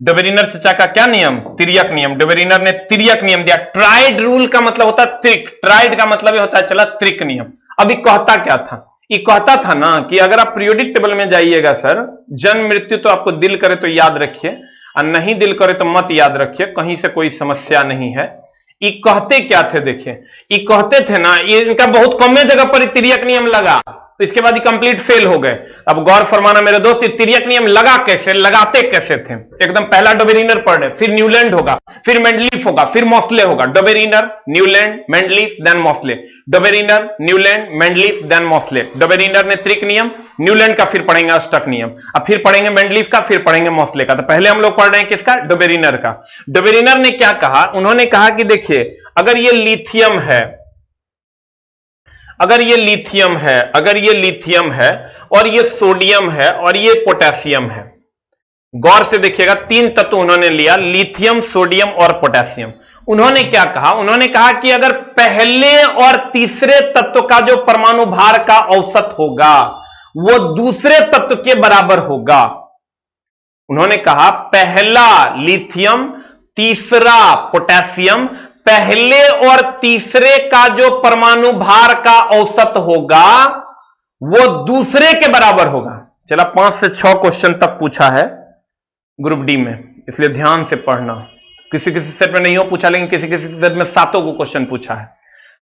डोबेरिनर चचा का क्या नियम? तिर्यक नियम। डोबेरिनर ने तिर्यक नियम दिया। ट्राइड रूल का मतलब होता है त्रिक, ट्राइड का मतलब होता है चला त्रिक नियम। अभी कहता क्या था? ये कहता था ना कि अगर आप पीरियोडिक टेबल में जाइएगा सर, जन्म मृत्यु तो आपको दिल करे तो याद रखिए और नहीं दिल करे तो मत याद रखिए, कहीं से कोई समस्या नहीं है। ये कहते क्या थे? देखिए ये कहते थे ना, ये इनका बहुत कम जगह पर तिर्यक नियम लगा, तो इसके बाद ये कंप्लीट फेल हो गए। अब गौर फरमाना मेरे दोस्त, ये तिर्यक नियम लगा कैसे, लगाते कैसे थे? एकदम पहला डोबेरिनर पढ़ रहे, फिर न्यूलैंड होगा, फिर मेंडलीफ होगा, फिर मोसले होगा। Dobereiner, Newland, Mendeleev, then Mosle. Dobereiner, Newland, Mendeleev, then Mosle. Dobereiner ने त्रिक नियम, न्यूलैंड का फिर पढ़ेंगे अष्टक नियम, अब फिर पढ़ेंगे मेंडलीफ का, फिर पढ़ेंगे मोसले का। तो पहले हम लोग पढ़ रहे हैं किसका? डोबेरिनर का। डोबेरिनर ने क्या कहा? उन्होंने कहा कि देखिए अगर ये लिथियम है, अगर ये लिथियम है और ये सोडियम है और ये पोटेशियम है, गौर से देखिएगा 3 तत्व उन्होंने लिया, लिथियम, सोडियम और पोटेशियम। उन्होंने क्या कहा? उन्होंने कहा कि अगर पहले और तीसरे तत्व का जो परमाणु भार का औसत होगा वो दूसरे तत्व के बराबर होगा। उन्होंने कहा पहला लिथियम, तीसरा पोटेशियम, पहले और तीसरे का जो परमाणु भार का औसत होगा वो दूसरे के बराबर होगा। चला 5 से 6 क्वेश्चन तक पूछा है ग्रुप डी में, इसलिए ध्यान से पढ़ना। किसी किसी सेट में नहीं हो पूछा, लेकिन किसी किसी सेट में 7 को क्वेश्चन पूछा है।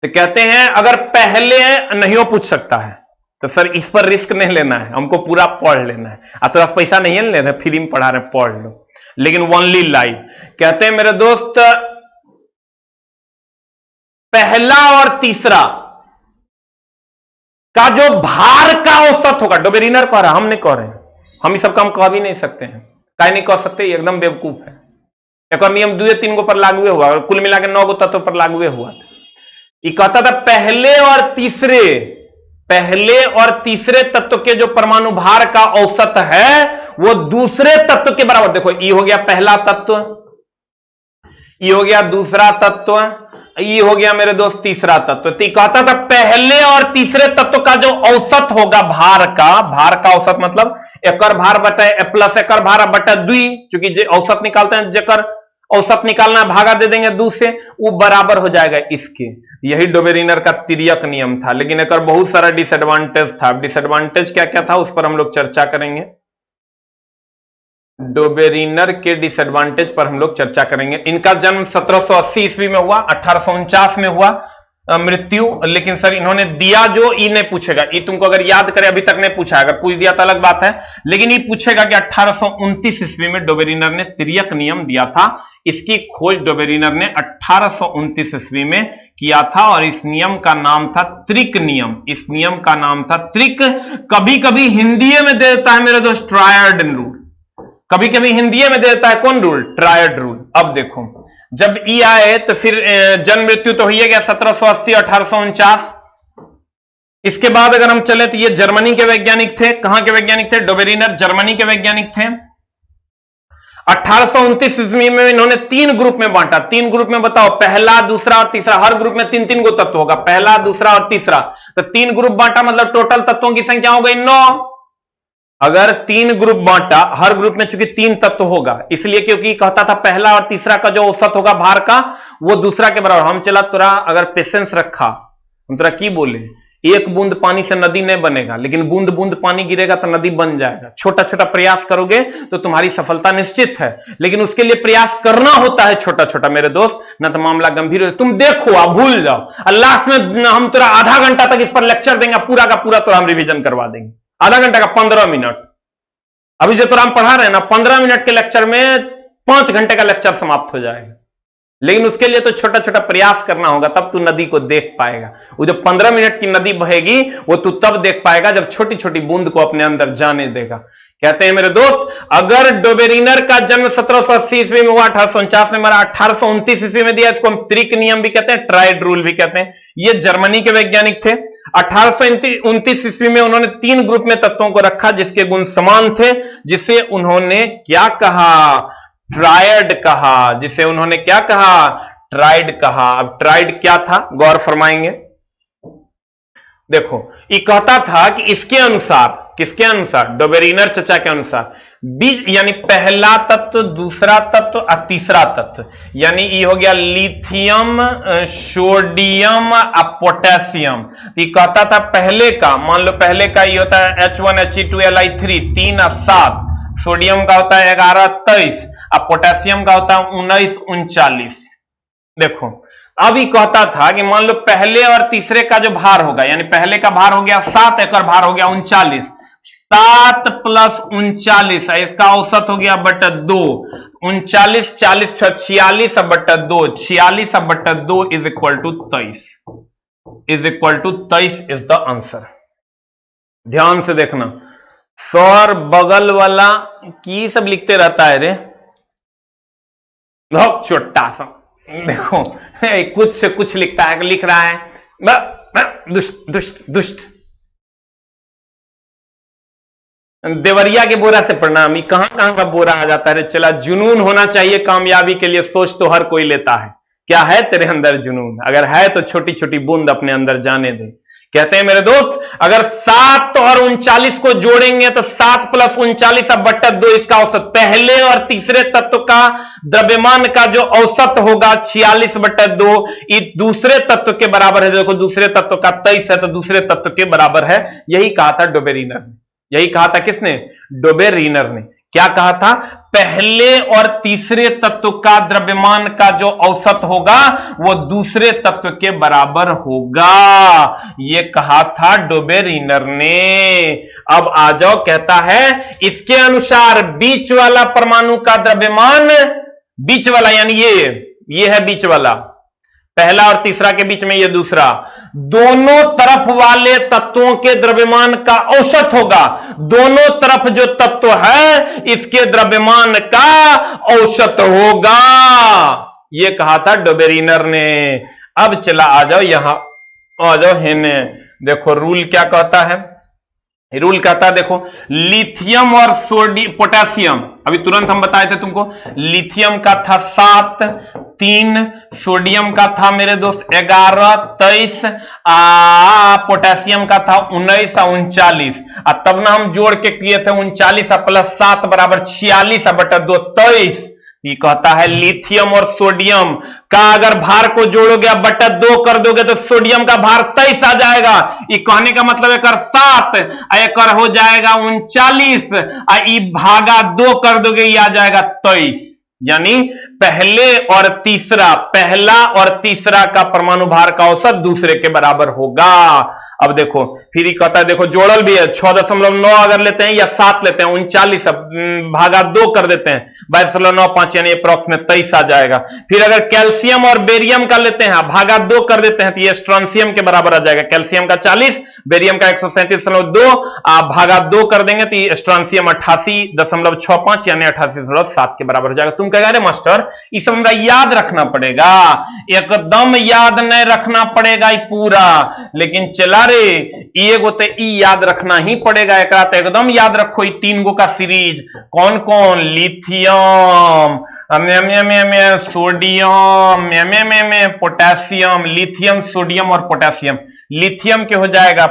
तो कहते हैं अगर पहले नहीं हो पूछ सकता है तो सर इस पर रिस्क नहीं लेना है, हमको पूरा पढ़ लेना है। आप तो पैसा नहीं ले रहे, फ्री में पढ़ा रहे, पढ़ लो, लेकिन ओनली लाइव। कहते हैं मेरे दोस्त पहला और तीसरा का जो भार का औसत होगा, डोबेरिनर कह रहा, हम नहीं कह रहे हैं, हम ये सब काम कह भी नहीं सकते हैं। काहे नहीं कह सकते? एकदम बेवकूफ है। एक और नियम 2-3 पर लागू हुआ, कुल मिला के 9 तत्व पर लागू हुआ। ये कहता था पहले और तीसरे तत्व के जो परमाणु भार का औसत है वो दूसरे तत्व के बराबर। देखो ये हो गया पहला तत्व, ये हो गया दूसरा तत्व, ये हो गया मेरे दोस्त तीसरा तत्व। तो कहता था पहले और तीसरे तत्व का जो औसत होगा भार का औसत मतलब एकर भार बटा प्लस एकर भार बटा 2, क्योंकि औसत निकालते हैं जेकर औसत निकालना है, भागा दे देंगे 2 से, वो बराबर हो जाएगा इसके। यही डोबेरिनर का तिर्यक नियम था, लेकिन एक बहुत सारा डिसएडवांटेज था। डिसएडवांटेज क्या क्या था उस पर हम लोग चर्चा करेंगे। डोबेरिनर के डिसएडवांटेज पर हम लोग चर्चा करेंगे। इनका जन्म 1780 ईस्वी में हुआ, 1849 में हुआ मृत्यु। लेकिन सर इन्होंने दिया जो, ई नहीं पूछेगा, ई तुमको अगर याद करे अभी तक नहीं पूछा, अगर पूछ दिया तो अलग बात है, लेकिन ये पूछेगा कि 1829 ईस्वी में डोबेरिनर ने तिर्यक नियम दिया था। इसकी खोज डोबेरिनर ने 1829 ईस्वी में किया था और इस नियम का नाम था त्रिक नियम। इस नियम का नाम था त्रिक। कभी कभी हिंदी में दे देता है मेरे दोस्त ट्रायड रूल, कभी कभी हिंदी में दे देता है कौन रूल, ट्रायड रूल। अब देखो जब ई आए तो फिर जन्म मृत्यु तो ही गया 1780 1849। इसके बाद अगर हम चले तो ये जर्मनी के वैज्ञानिक थे। कहां के वैज्ञानिक थे? डोबेरिनर जर्मनी के वैज्ञानिक थे। 1829 ईस्वी में इन्होंने 3 ग्रुप में बांटा। 3 ग्रुप में बताओ, पहला, दूसरा और तीसरा। हर ग्रुप में 3-3 गो तत्व होगा, पहला, दूसरा और तीसरा। तो 3 ग्रुप बांटा, मतलब टोटल तत्वों की संख्या हो गई 9। अगर 3 ग्रुप बांटा, हर ग्रुप में चूंकि 3 तत्व होगा, इसलिए क्योंकि कहता था पहला और तीसरा का जो औसत होगा भार का वो दूसरा के बराबर। हम चला तोरा अगर पेशेंस रखा, हम तोरा की बोले, 1 बूंद पानी से नदी नहीं बनेगा, लेकिन बूंद बूंद पानी गिरेगा तो नदी बन जाएगा। छोटा छोटा प्रयास करोगे तो तुम्हारी सफलता निश्चित है, लेकिन उसके लिए प्रयास करना होता है छोटा छोटा मेरे दोस्त, ना तो मामला गंभीर हो। तुम देखो आप भूल जाओ और लास्ट में हम तोरा आधा घंटा तक इस पर लेक्चर देंगे, पूरा का पूरा तोरा हम रिविजन करवा देंगे। आधा घंटा का 15 मिनट। अभी जो तो हम पढ़ा रहे हैं ना, 15 मिनट के लेक्चर में 5 घंटे का लेक्चर समाप्त हो जाएगा। लेकिन उसके लिए तो छोटा छोटा प्रयास करना होगा, तब तू नदी को देख पाएगा। वो जो 15 मिनट की नदी बहेगी वो तू तब देख पाएगा जब छोटी छोटी बूंद को अपने अंदर जाने देगा। कहते हैं मेरे दोस्त, अगर डोबेरिनर का जन्म 1780 ईस्वी में हुआ, 1849 में मरा, 1829 ईस्वी में दिया, इसको हम त्रिक नियम भी कहते हैं, ट्राइड रूल भी कहते हैं। ये जर्मनी के वैज्ञानिक थे। 1829 ईस्वी में उन्होंने 3 ग्रुप में तत्वों को रखा जिसके गुण समान थे, जिसे उन्होंने क्या कहा? ट्रायड कहा। जिसे उन्होंने क्या कहा? ट्राइड कहा। अब ट्राइड क्या था गौर फरमाएंगे। देखो ये कहता था कि इसके अनुसार, किसके अनुसार? डोबेरिनर चचा के अनुसार, बीज यानी पहला तत्व, दूसरा तत्व और तीसरा तत्व, यानी ये हो गया लिथियम, सोडियम और पोटेशियम। ये कहता था पहले का, मान लो पहले का ये होता है H1He2Li3 3 और 7, सोडियम का होता है 11 23 और पोटेशियम का होता है 19 39। देखो अब ये कहता था कि मान लो पहले और तीसरे का जो भार होगा, यानी पहले का भार हो गया 7, एक और भार हो गया 39, 7 प्लस 39, इसका औसत हो गया बटा 2, 39 40 46 बटा 2, 46 बटा 2 is equal to 23, is equal to 23 is the answer. ध्यान से देखना, सर बगल वाला की सब लिखते रहता है रे, बहुत छोटा सा देखो कुछ से कुछ लिखता है, लिख रहा है दुष्ट दुष्ट दुष्ट। देवरिया के बोरा से प्रणाम। कहां कहां का बोरा आ जाता है। चला, जुनून होना चाहिए कामयाबी के लिए, सोच तो हर कोई लेता है। क्या है तेरे अंदर जुनून? अगर है तो छोटी छोटी बूंद अपने अंदर जाने दे। कहते हैं मेरे दोस्त, अगर 7 और 39 को जोड़ेंगे तो 7 प्लस 39 बटा 2, इसका औसत पहले और तीसरे तत्व का द्रव्यमान का जो औसत होगा 46 बटा 2, ये दूसरे तत्व के बराबर है। देखो दूसरे तत्व का 23 है तो दूसरे तत्व के बराबर है। यही कहा था डोबेरिनर ने। यही कहा था किसने? डोबेरिनर ने। क्या कहा था? पहले और तीसरे तत्व का द्रव्यमान का जो औसत होगा वो दूसरे तत्व के बराबर होगा, ये कहा था डोबेरिनर ने। अब आ जाओ, कहता है इसके अनुसार बीच वाला परमाणु का द्रव्यमान, बीच वाला यानी ये है बीच वाला, पहला और तीसरा के बीच में ये दूसरा, दोनों तरफ वाले तत्वों के द्रव्यमान का औसत होगा। दोनों तरफ जो तत्व है इसके द्रव्यमान का औसत होगा, ये कहा था डोबेरिनर ने। अब चला आ जाओ यहां, आ जाओ हेने। देखो रूल क्या कहता है। रूल कहता है, देखो लिथियम और पोटेशियम, अभी तुरंत हम बताए थे तुमको, लिथियम का था 7 3, सोडियम का था मेरे दोस्त 11 23, पोटेशियम का था 19 और 39। तब ना हम जोड़ के किए थे 39 प्लस 7 बराबर 46 बटा 2 23। ये कहता है लिथियम और सोडियम का अगर भार को जोड़ोगे आप बटा 2 कर दोगे तो सोडियम का भार 23 आ जाएगा। ये कहने का मतलब एक 7 एक हो जाएगा 39 भागा 2 कर दोगे ये आ जाएगा 23। यानी पहला और तीसरा का परमाणु भार का औसत दूसरे के बराबर होगा। अब देखो फिर ही कहता है, देखो जोड़ल भी है 6.9 अगर लेते हैं या 7 लेते हैं 39 भागा 2 कर देते हैं 22.95 यानी अप्रॉक्स में 23 आ जाएगा। फिर अगर कैल्शियम और बेरियम का लेते हैं भागा 2 कर देते हैं तो ये स्ट्रांसियम के बराबर आ जाएगा। कैल्शियम का 40, बेरियम का 137.2 भागा 2 कर देंगे तो ये स्ट्रांसियम 88.65 यानी 88.7 के बराबर हो जाएगा। तुम कह रहे मास्टर इस हमरा याद रखना पड़ेगा, एकदम याद नहीं रखना पड़ेगा ये पूरा, लेकिन चला रे एगो तो याद रखना ही पड़ेगा। एक रात एकदम याद रखो ये 3 गो का सीरीज कौन कौन, lithium sodium potassium, lithium sodium और पोटेशियम। लिथियम के हो जाएगा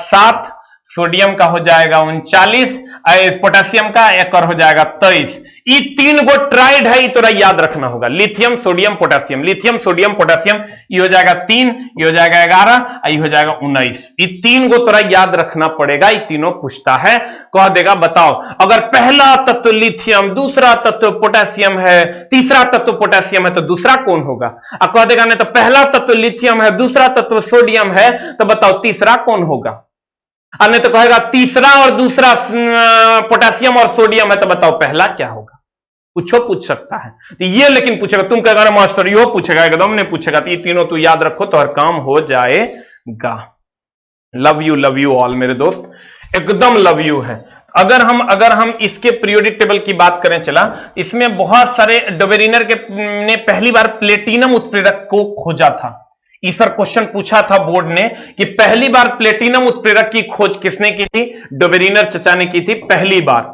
7, सोडियम का हो जाएगा 39, पोटेशियम का 1 और हो जाएगा 23। ये 3 गो ट्राइड है, ये तोरा याद रखना होगा। Lithium sodium potassium, lithium sodium potassium, ये हो जाएगा 3, ये हो जाएगा 11, ये हो जाएगा 19। ये 3 गो तोरा याद रखना पड़ेगा। ये तीनों पूछता है, कह देगा बताओ अगर पहला तत्व लिथियम, दूसरा तत्व पोटेशियम है, तीसरा तत्व पोटेशियम है तो दूसरा कौन होगा। अब कह देगा नहीं तो पहला तत्व लिथियम है, दूसरा तत्व सोडियम है तो बताओ तीसरा कौन होगा। नहीं तो कहेगा तीसरा और दूसरा पोटेशियम और सोडियम है तो बताओ पहला क्या होगा। कुछ पूछ सकता है तो ये लेकिन पूछेगा, तुम कहेगा मास्टर यो पूछेगा, एकदम नहीं पूछेगा। तो ये तीनों तू याद रखो तो हर काम हो जाएगा। लव यू ऑल मेरे दोस्त, एकदम लव यू है। अगर हम इसके पीरियोडिक टेबल की बात करें, चला इसमें बहुत सारे डोबेरिनर ने पहली बार प्लेटिनम उत्प्रेरक को खोजा था। इस पर क्वेश्चन पूछा था बोर्ड ने कि पहली बार प्लेटिनम उत्प्रेरक की खोज किसने की थी, डोबेरिनर चचा ने की थी पहली बार।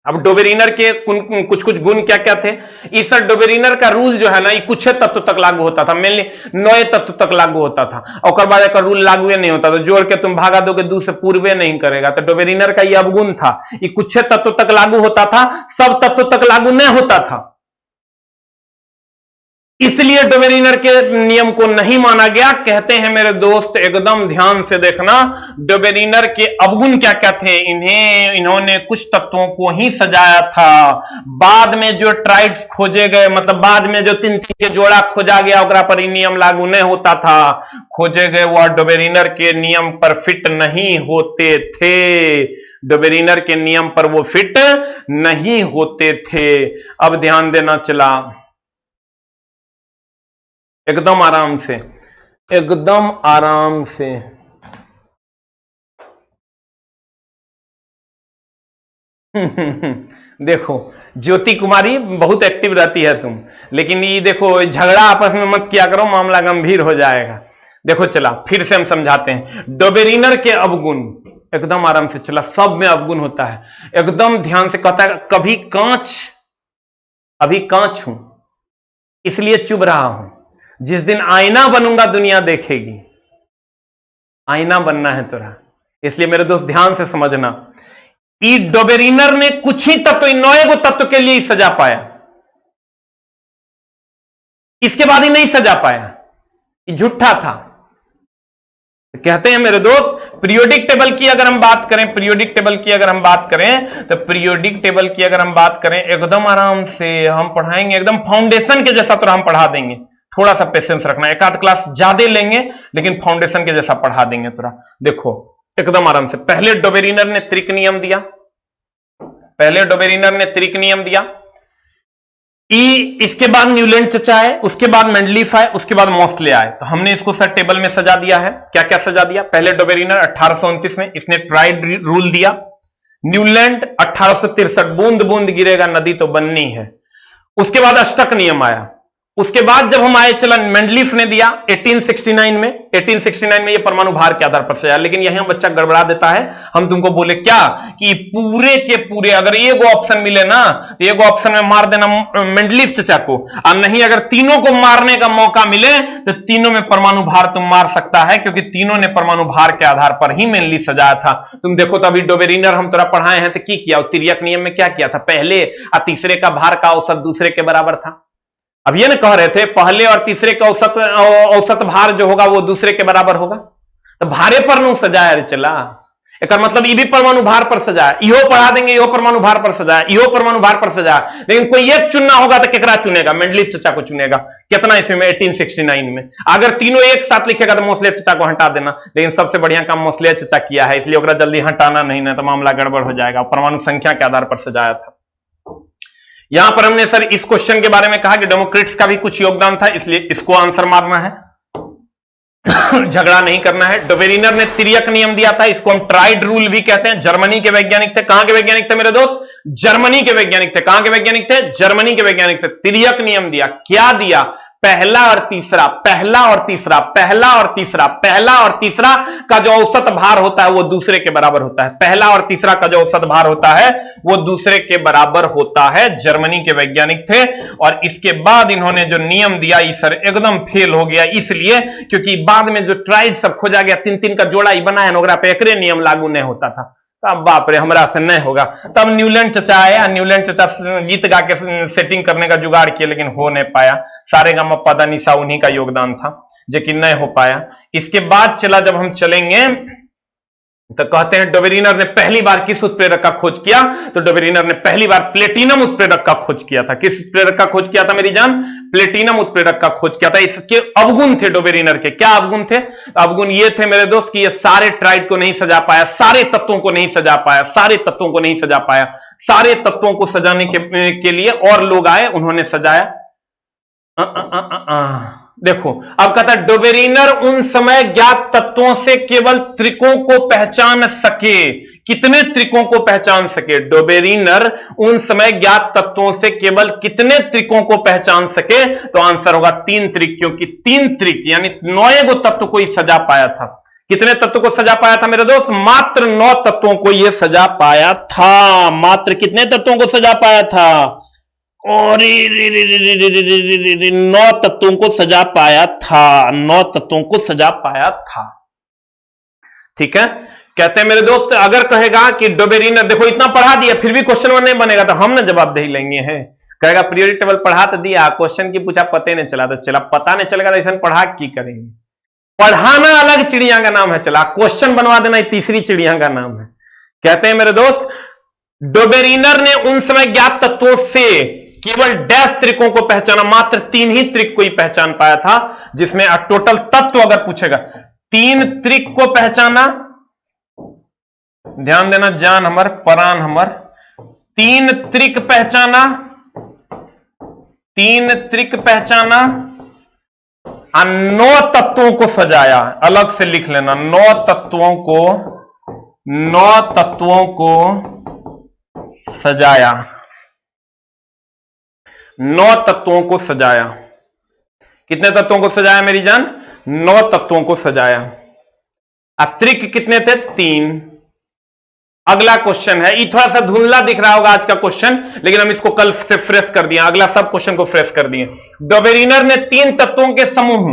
अब डोबेरिनर के कुछ गुण क्या क्या थे। इस डोबेरिनर का रूल जो है ना ये कुछ तत्व तक लागू होता था, मेनली 9 तत्व तक लागू होता था। और बाद एक रूल लागू नहीं होता, तो जोड़ के तुम भागा दोगे 2 से पूर्वे नहीं करेगा। तो डोबेरिनर का ये अवगुण था, ये कुछ तत्व तक लागू होता था, सब तत्व तक लागू नहीं होता था। इसलिए डोबेरिनर के नियम को नहीं माना गया। कहते हैं मेरे दोस्त एकदम ध्यान से देखना, डोबेरिनर के अवगुण क्या क्या थे। इन्होंने कुछ तत्वों को ही सजाया था। बाद में जो ट्राइड्स खोजे गए, मतलब बाद में जो 3 के जोड़ा खोजा गया ओकरा पर नियम लागू नहीं होता था। खोजे गए वह डोबेरिनर के नियम पर फिट नहीं होते थे, डोबेरिनर के नियम पर वो फिट नहीं होते थे। अब ध्यान देना चला, एकदम आराम से, एकदम आराम से। देखो ज्योति कुमारी बहुत एक्टिव रहती है तुम, लेकिन ये देखो झगड़ा आपस में मत किया करो, मामला गंभीर हो जाएगा। देखो चला फिर से हम समझाते हैं डोबेरिनर के अवगुण। एकदम आराम से चला, सब में अवगुण होता है। एकदम ध्यान से कहता है कभी अभी कांच हूं इसलिए चुभ रहा हूं, जिस दिन आईना बनूंगा दुनिया देखेगी। आईना बनना है तोरा, इसलिए मेरे दोस्त ध्यान से समझना। ई डोबेरिनर ने कुछ ही तत्व, 9 गो तत्व के लिए ही सजा पाया, इसके बाद ही नहीं सजा पाया, ये झूठा था। कहते हैं मेरे दोस्त पीरियोडिक टेबल की अगर हम बात करें, पीरियोडिक टेबल की अगर हम बात करें तो पीरियोडिक टेबल की अगर हम बात करें एकदम आराम से हम पढ़ाएंगे, एकदम फाउंडेशन के जैसा तो हम पढ़ा देंगे। थोड़ा सा पेशेंस रखना, एक आध क्लास ज्यादा लेंगे लेकिन फाउंडेशन के जैसा पढ़ा देंगे तोरा। देखो एकदम आराम से, पहले डोबेरिनर ने त्रिक नियम दिया, पहले डोबेरिनर ने त्रिक नियम दिया। इसके बाद न्यूलैंड चचा आए, उसके बाद मेंडलीफ आए, उसके बाद मोस्ले आए। तो हमने इसको सर टेबल में सजा दिया है। क्या क्या सजा दिया। पहले डोबेरिनर 1829 में इसने ट्राइड रूल दिया। न्यूलैंड 1863, बूंद बूंद गिरेगा नदी तो बननी है। उसके बाद अष्टक नियम आया, उसके बाद जब हम आए, चला मेंडलीफ ने दिया 1869 में ये परमाणु भार के आधार पर सजाया। लेकिन यहां बच्चा गड़बड़ा देता है, हम तुमको बोले क्या कि पूरे के पूरे अगर एक ऑप्शन मिले ना तो एक ऑप्शन में मार देना मेंडलीफ चचा को, और नहीं अगर तीनों को मारने का मौका मिले तो तीनों में परमाणु भार तुम मार सकता है, क्योंकि तीनों ने परमाणु भार के आधार पर ही मेनली सजाया था। तुम देखो तो अभी डोबेरिनर हम थोड़ा पढ़ाए हैं तो किया तिर्यक नियम में क्या किया था, पहले और तीसरे का भार का औसत दूसरे के बराबर था। अब ये ना कह रहे थे पहले और तीसरे का औसत भार जो होगा वो दूसरे के बराबर होगा, तो भारे पर नु सजाया रे चला, एक मतलब ये भी परमाणु भार पर सजाया, इहो पढ़ा देंगे, इहो परमाणु भार पर सजाया, इहो परमाणु भार पर सजाया। लेकिन कोई एक चुनना होगा तो केकरा चुनेगा, मेंडलीफ चचा को चुनेगा। कितना इसमें 1869 में। अगर तीनों एक साथ लिखेगा तो मोसले चचा को हटा देना, लेकिन सबसे बढ़िया काम मोसले चचा किया है, इसलिए ओकरा जल्दी हटाना नहीं, ना तो मामला गड़बड़ हो जाएगा। परमाणु संख्या के आधार पर सजाया था। यहां पर हमने सर इस क्वेश्चन के बारे में कहा कि डेमोक्रेट्स का भी कुछ योगदान था, इसलिए इसको आंसर मारना है, झगड़ा नहीं करना है। डोबेरिनर ने तिर्यक नियम दिया था, इसको हम ट्राइड रूल भी कहते हैं। जर्मनी के वैज्ञानिक थे। कहां के वैज्ञानिक थे मेरे दोस्त? जर्मनी के वैज्ञानिक थे। कहां के वैज्ञानिक थे? जर्मनी के वैज्ञानिक थे। तिर्यक नियम दिया। क्या दिया? पहला और तीसरा, पहला और तीसरा, पहला और तीसरा, पहला और तीसरा का जो औसत भार होता है वो दूसरे के बराबर होता है। पहला और तीसरा का जो औसत भार होता है वो दूसरे के बराबर होता है। जर्मनी के वैज्ञानिक थे। और इसके बाद इन्होंने जो नियम दिया ये सर एकदम फेल हो गया, इसलिए क्योंकि बाद में जो ट्राइड सब खोजा गया, तीन तीन का जोड़ा ही बनाया, ओकरा पे एकरे नियम लागू नहीं होता था। तब बाप रे हमरा से नहीं होगा। तब न्यूलैंड चचा आया, न्यूलैंड चचा गीत गा के सेटिंग करने का जुगाड़ किया, लेकिन हो नहीं पाया। सारे गामा पदा निशा उन्हीं का योगदान था, जो कि नहीं हो पाया। इसके बाद चला जब हम चलेंगे तो कहते हैं डोबेरिनर ने पहली बार किस उत्प्रेरक का खोज किया? तो डोबेरिनर ने पहली बार प्लेटिनम उत्प्रेरक का खोज किया था। किस उत्प्रेरक का खोज किया था मेरी जान? प्लेटिनम उत्प्रेरक का खोज किया था। इसके अवगुण थे डोबेरिनर के। क्या अवगुण थे? अवगुण ये थे मेरे दोस्त कि ये सारे ट्राइड को नहीं सजा पाया, सारे तत्वों को नहीं सजा पाया, सारे तत्वों को नहीं सजा पाया। सारे तत्वों को सजाने के लिए और लोग आए, उन्होंने सजाया। देखो अब कहता है डोबेरिनर उन समय ज्ञात तत्वों से केवल त्रिकों को पहचान सके। कितने त्रिकों को पहचान सके? डोबेरिनर उन समय ज्ञात तत्वों से केवल कितने त्रिकों को पहचान सके? तो आंसर होगा 3 त्रिक, क्योंकि 3 त्रिक यानी 9 तत्व को ही सजा पाया था। कितने तत्व को सजा पाया था मेरे दोस्त? मात्र 9 तत्वों को यह सजा पाया था। मात्र कितने तत्वों को सजा पाया था? और 9 तत्वों को सजा पाया था। 9 तत्वों को सजा पाया था। ठीक है। कहते हैं मेरे दोस्त अगर कहेगा कि डोबेरिनर, देखो इतना पढ़ा दिया फिर भी क्वेश्चन में नहीं बनेगा तो हम ना जवाब दे ही लेंगे। है कहेगा पीरियोडिक टेबल पढ़ा तो दिया, क्वेश्चन की पूछा पता नहीं चला, तो चला पता नहीं चलेगा तो ऐसा पढ़ा की करेंगे? पढ़ाना अलग चिड़िया का नाम है, चला क्वेश्चन बनवा देना तीसरी चिड़िया का नाम है। कहते हैं मेरे दोस्त डोबेरिनर ने उन समय ज्ञात तत्वों से केवल डैश त्रिकों को पहचाना। मात्र 3 ही त्रिक को ही पहचान पाया था, जिसमें टोटल तत्व अगर पूछेगा 3 त्रिक को पहचाना। ध्यान देना जान हमर परान हमर, 3 त्रिक पहचाना, 3 त्रिक पहचाना और 9 तत्वों को सजाया। अलग से लिख लेना, 9 तत्वों को सजाया। 9 तत्वों को सजाया। कितने तत्वों को सजाया मेरी जान? 9 तत्वों को सजाया। त्रिक कितने थे? 3। अगला क्वेश्चन है, ये थोड़ा सा धुंधला दिख रहा होगा आज का क्वेश्चन, लेकिन हम इसको कल से फ्रेश कर दिया। अगला सब क्वेश्चन को फ्रेश कर दिए। डोबेरिनर ने 3 तत्वों के समूह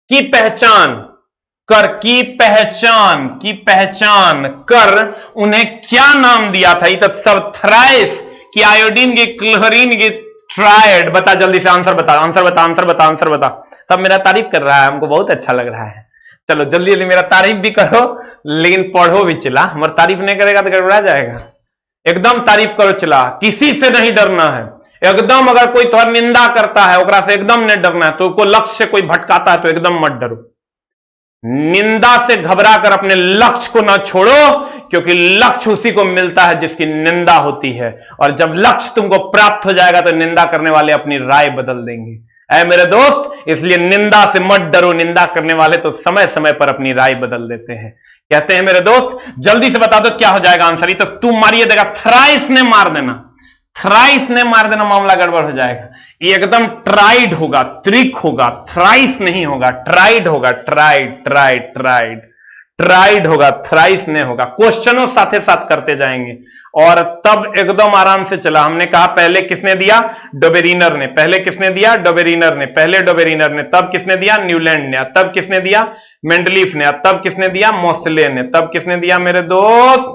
की पहचान कर उन्हें क्या नाम दिया था? ये तो सब थ्राइस की, आयोडीन की, क्लोरीन की, ट्राइड। बता जल्दी से, आंसर बता, आंसर बता, आंसर बता, आंसर बता। तब मेरा तारीफ कर रहा है, हमको बहुत अच्छा लग रहा है। चलो जल्दी जल्दी मेरा तारीफ भी करो, लेकिन पढ़ो भी चला। हमारा तारीफ नहीं करेगा तो गड़बड़ा जाएगा। एकदम तारीफ करो चला, किसी से नहीं डरना है एकदम। अगर कोई तुम्हारी निंदा करता है ओकरा से एकदम नहीं डरना है। तो कोई लक्ष्य से कोई भटकाता है तो एकदम मत डरो। निंदा से घबरा कर अपने लक्ष्य को ना छोड़ो, क्योंकि लक्ष्य उसी को मिलता है जिसकी निंदा होती है। और जब लक्ष्य तुमको प्राप्त हो जाएगा तो निंदा करने वाले अपनी राय बदल देंगे। ऐ मेरे दोस्त, इसलिए निंदा से मत डरो। निंदा करने वाले तो समय समय पर अपनी राय बदल देते हैं। कहते हैं मेरे दोस्त जल्दी से बता दो क्या हो जाएगा आंसर। तो तुम मारिए देगा, थ्राइस ने मार देना। थ्राइस ने मार देना, मामला गड़बड़ हो जाएगा। ये एकदम ट्राइड होगा, त्रिक होगा, थ्राइस नहीं होगा, ट्राइड होगा, ट्राइड ट्राइड ट्राइड ट्राइड होगा, थ्राइस नहीं होगा। क्वेश्चनों साथे साथ करते जाएंगे और तब एकदम आराम से चला। हमने कहा पहले किसने दिया? डोबेरिनर ने। पहले किसने दिया? डोबेरिनर ने। पहले डोबेरिनर ने, तब किसने दिया? न्यूलैंड ने, तब किसने दिया? मेंडलीफ ने, तब किसने दिया? मोसले ने, तब किसने दिया मेरे दोस्त?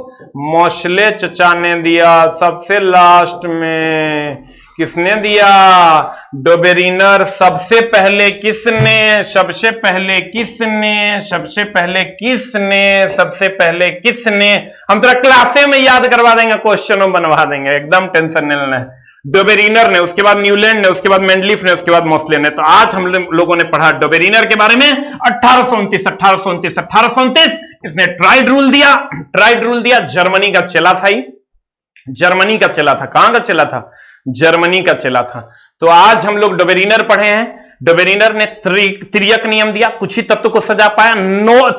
मोसले चचा ने दिया। सबसे लास्ट में किसने दिया? डोबेरिनर। सबसे पहले किसने? सबसे पहले किसने? सबसे पहले किसने? सबसे पहले किसने? हम तेरा क्लासे में याद करवा देंगे, क्वेश्चनों बनवा देंगे, एकदम टेंशन नहीं लेना है। डोबेरिनर ने, उसके बाद न्यूलैंड ने, उसके बाद मेंडलीफ ने, उसके बाद मोसले ने। तो आज हम लोगों ने पढ़ा डोबेरिनर के बारे में। 1829 इसने ट्राइड रूल दिया। ट्राइड रूल दिया, जर्मनी का चेला था ही, जर्मनी का चेला था। कहां का चेला था? जर्मनी का चेला था। तो आज हम लोग डोबेरिनर पढ़े हैं। डोबेरिनर ने त्रियक नियम दिया, कुछ ही तत्व को सजा पाया।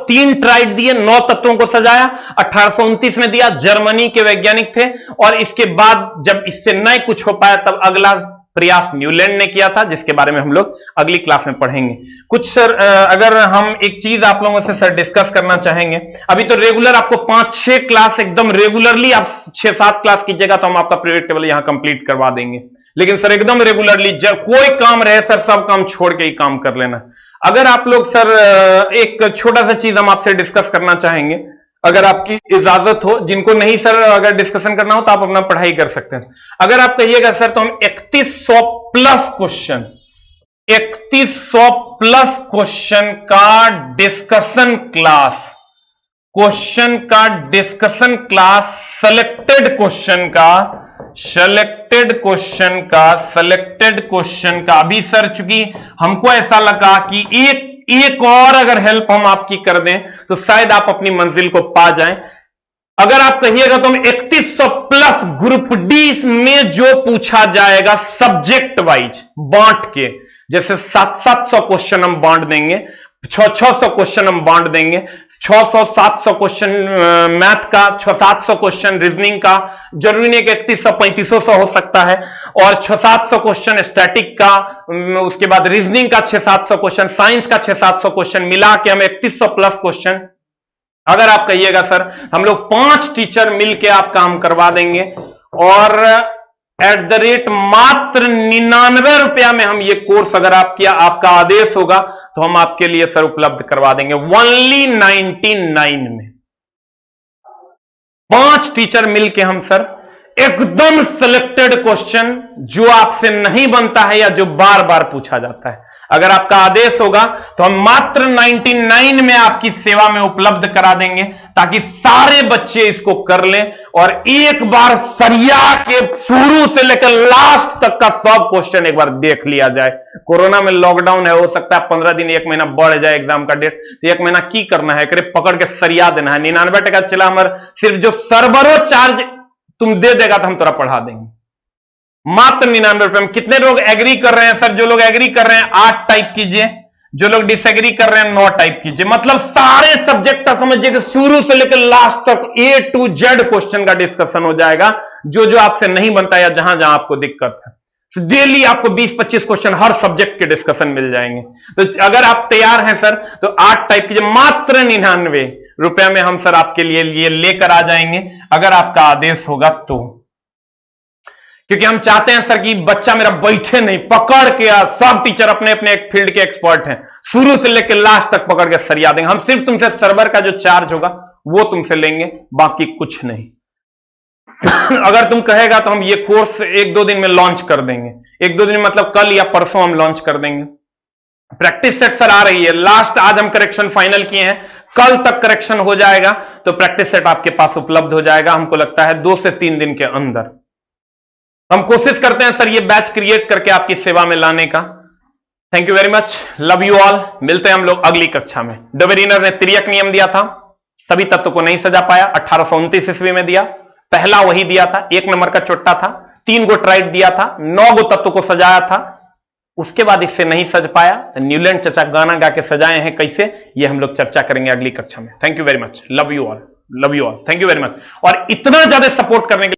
3 ट्राइड दिए, 9 तत्वों को सजाया। 1829 में दिया, जर्मनी के वैज्ञानिक थे। और इसके बाद जब इससे नहीं कुछ हो पाया, तब अगला प्रयास न्यूलैंड ने किया था, जिसके बारे में हम लोग अगली क्लास में पढ़ेंगे। कुछ सर अगर हम एक चीज आप लोगों से सर डिस्कस करना चाहेंगे। अभी तो रेगुलर आपको 5-6 क्लास एकदम रेगुलरली आप 6-7 क्लास कीजिएगा तो हम आपका पीरियड टेबल यहां कंप्लीट करवा देंगे। लेकिन सर एकदम रेगुलरली जब कोई काम रहे सर, सब काम छोड़ के ही काम कर लेना। अगर आप लोग सर एक छोटा सा चीज हम आपसे डिस्कस करना चाहेंगे, अगर आपकी इजाजत हो। जिनको नहीं सर अगर डिस्कशन करना हो तो आप अपना पढ़ाई कर सकते हैं। अगर आप कहिएगा सर तो हम 3100 प्लस क्वेश्चन, 3100 प्लस क्वेश्चन का डिस्कशन क्लास, क्वेश्चन का डिस्कशन क्लास, सेलेक्टेड क्वेश्चन का, सेलेक्टेड क्वेश्चन का, सेलेक्टेड क्वेश्चन का। अभी सर चूंकि हमको ऐसा लगा कि एक और अगर हेल्प हम आपकी कर दें तो शायद आप अपनी मंजिल को पा जाएं। अगर आप कहिएगा तो हम 3100 प्लस ग्रुप डी में जो पूछा जाएगा सब्जेक्ट वाइज बांट के, जैसे 700 क्वेश्चन हम बांट देंगे, 600 क्वेश्चन हम बांट देंगे, 600-700 क्वेश्चन मैथ का, 600-700 क्वेश्चन रीजनिंग का, जरूरी नहीं कि 3100-3500 हो सकता है, और 600-700 क्वेश्चन स्टैटिक का, उसके बाद रीजनिंग का 600-700 क्वेश्चन, साइंस का 600-700 क्वेश्चन मिला के हम 3100 प्लस क्वेश्चन। अगर आप कहिएगा सर हम लोग 5 टीचर मिलके आपका हम करवा देंगे और मात्र 99 रुपया में हम ये कोर्स अगर आपका आदेश होगा तो हम आपके लिए सर उपलब्ध करवा देंगे। ओनली 99 में 5 टीचर मिलके हम सर एकदम सिलेक्टेड क्वेश्चन जो आपसे नहीं बनता है या जो बार बार पूछा जाता है, अगर आपका आदेश होगा तो हम मात्र 99 में आपकी सेवा में उपलब्ध करा देंगे, ताकि सारे बच्चे इसको कर लें और एक बार सरिया के शुरू से लेकर लास्ट तक का सब क्वेश्चन एक बार देख लिया जाए। कोरोना में लॉकडाउन है, हो सकता है 15 दिन 1 महीना बढ़ जाए एग्जाम का डेट, तो 1 महीना की करना है, पकड़ के सरिया देना है। 99 चला हमारे सिर्फ जो सर्वरों चार्ज तुम दे देगा तो हम तोरा पढ़ा देंगे मात्र 99 रुपए में। कितने लोग एग्री कर रहे हैं सर? जो लोग एग्री कर रहे हैं 8 टाइप कीजिए, जो लोग डिसएग्री कर रहे हैं 9 टाइप कीजिए। मतलब सारे सब्जेक्ट का समझिए कि शुरू से लेकर लास्ट तक A to Z क्वेश्चन का डिस्कशन हो जाएगा, जो जो आपसे नहीं बनता या जहां जहां आपको दिक्कत है। डेली आपको 20-25 क्वेश्चन हर सब्जेक्ट के डिस्कशन मिल जाएंगे। तो अगर आप तैयार हैं सर तो 8 टाइप कीजिए, मात्र 99 रुपया में हम सर आपके लिए लेकर आ जाएंगे, अगर आपका आदेश होगा तो। क्योंकि हम चाहते हैं सर कि बच्चा मेरा बैठे नहीं, पकड़ के सब टीचर अपने अपने एक फील्ड के एक्सपर्ट हैं, शुरू से लेकर लास्ट तक पकड़ के सरिया देंगे। हम सिर्फ तुमसे सर्वर का जो चार्ज होगा वो तुमसे लेंगे, बाकी कुछ नहीं। अगर तुम कहेगा तो हम ये कोर्स 1-2 दिन में लॉन्च कर देंगे। 1-2 दिन मतलब कल या परसों हम लॉन्च कर देंगे। प्रैक्टिस सेट सर आ रही है, लास्ट आज हम करेक्शन फाइनल किए हैं, कल तक करेक्शन हो जाएगा तो प्रैक्टिस सेट आपके पास उपलब्ध हो जाएगा। हमको लगता है 2 से 3 दिन के अंदर। हम कोशिश करते हैं सर ये बैच क्रिएट करके आपकी सेवा में लाने का। Thank you very much, love you all. मिलते हैं हम लोग अगली कक्षा में। डोबेरिनर ने तिर्यक नियम दिया था, सभी तत्व को नहीं सजा पाया, 1829 ईस्वी में दिया, पहला वही दिया था, 1 नंबर का चोट्टा था, 3 गो ट्राइड दिया था, 9 गो तत्व को सजाया था। उसके बाद इससे नहीं सज पाया, न्यूलैंड चचा गाना गा के सजाए हैं कैसे, ये हम लोग चर्चा करेंगे अगली कक्षा में। Thank you very much, love you all, love you all, thank you very much. और इतना ज्यादा सपोर्ट करने के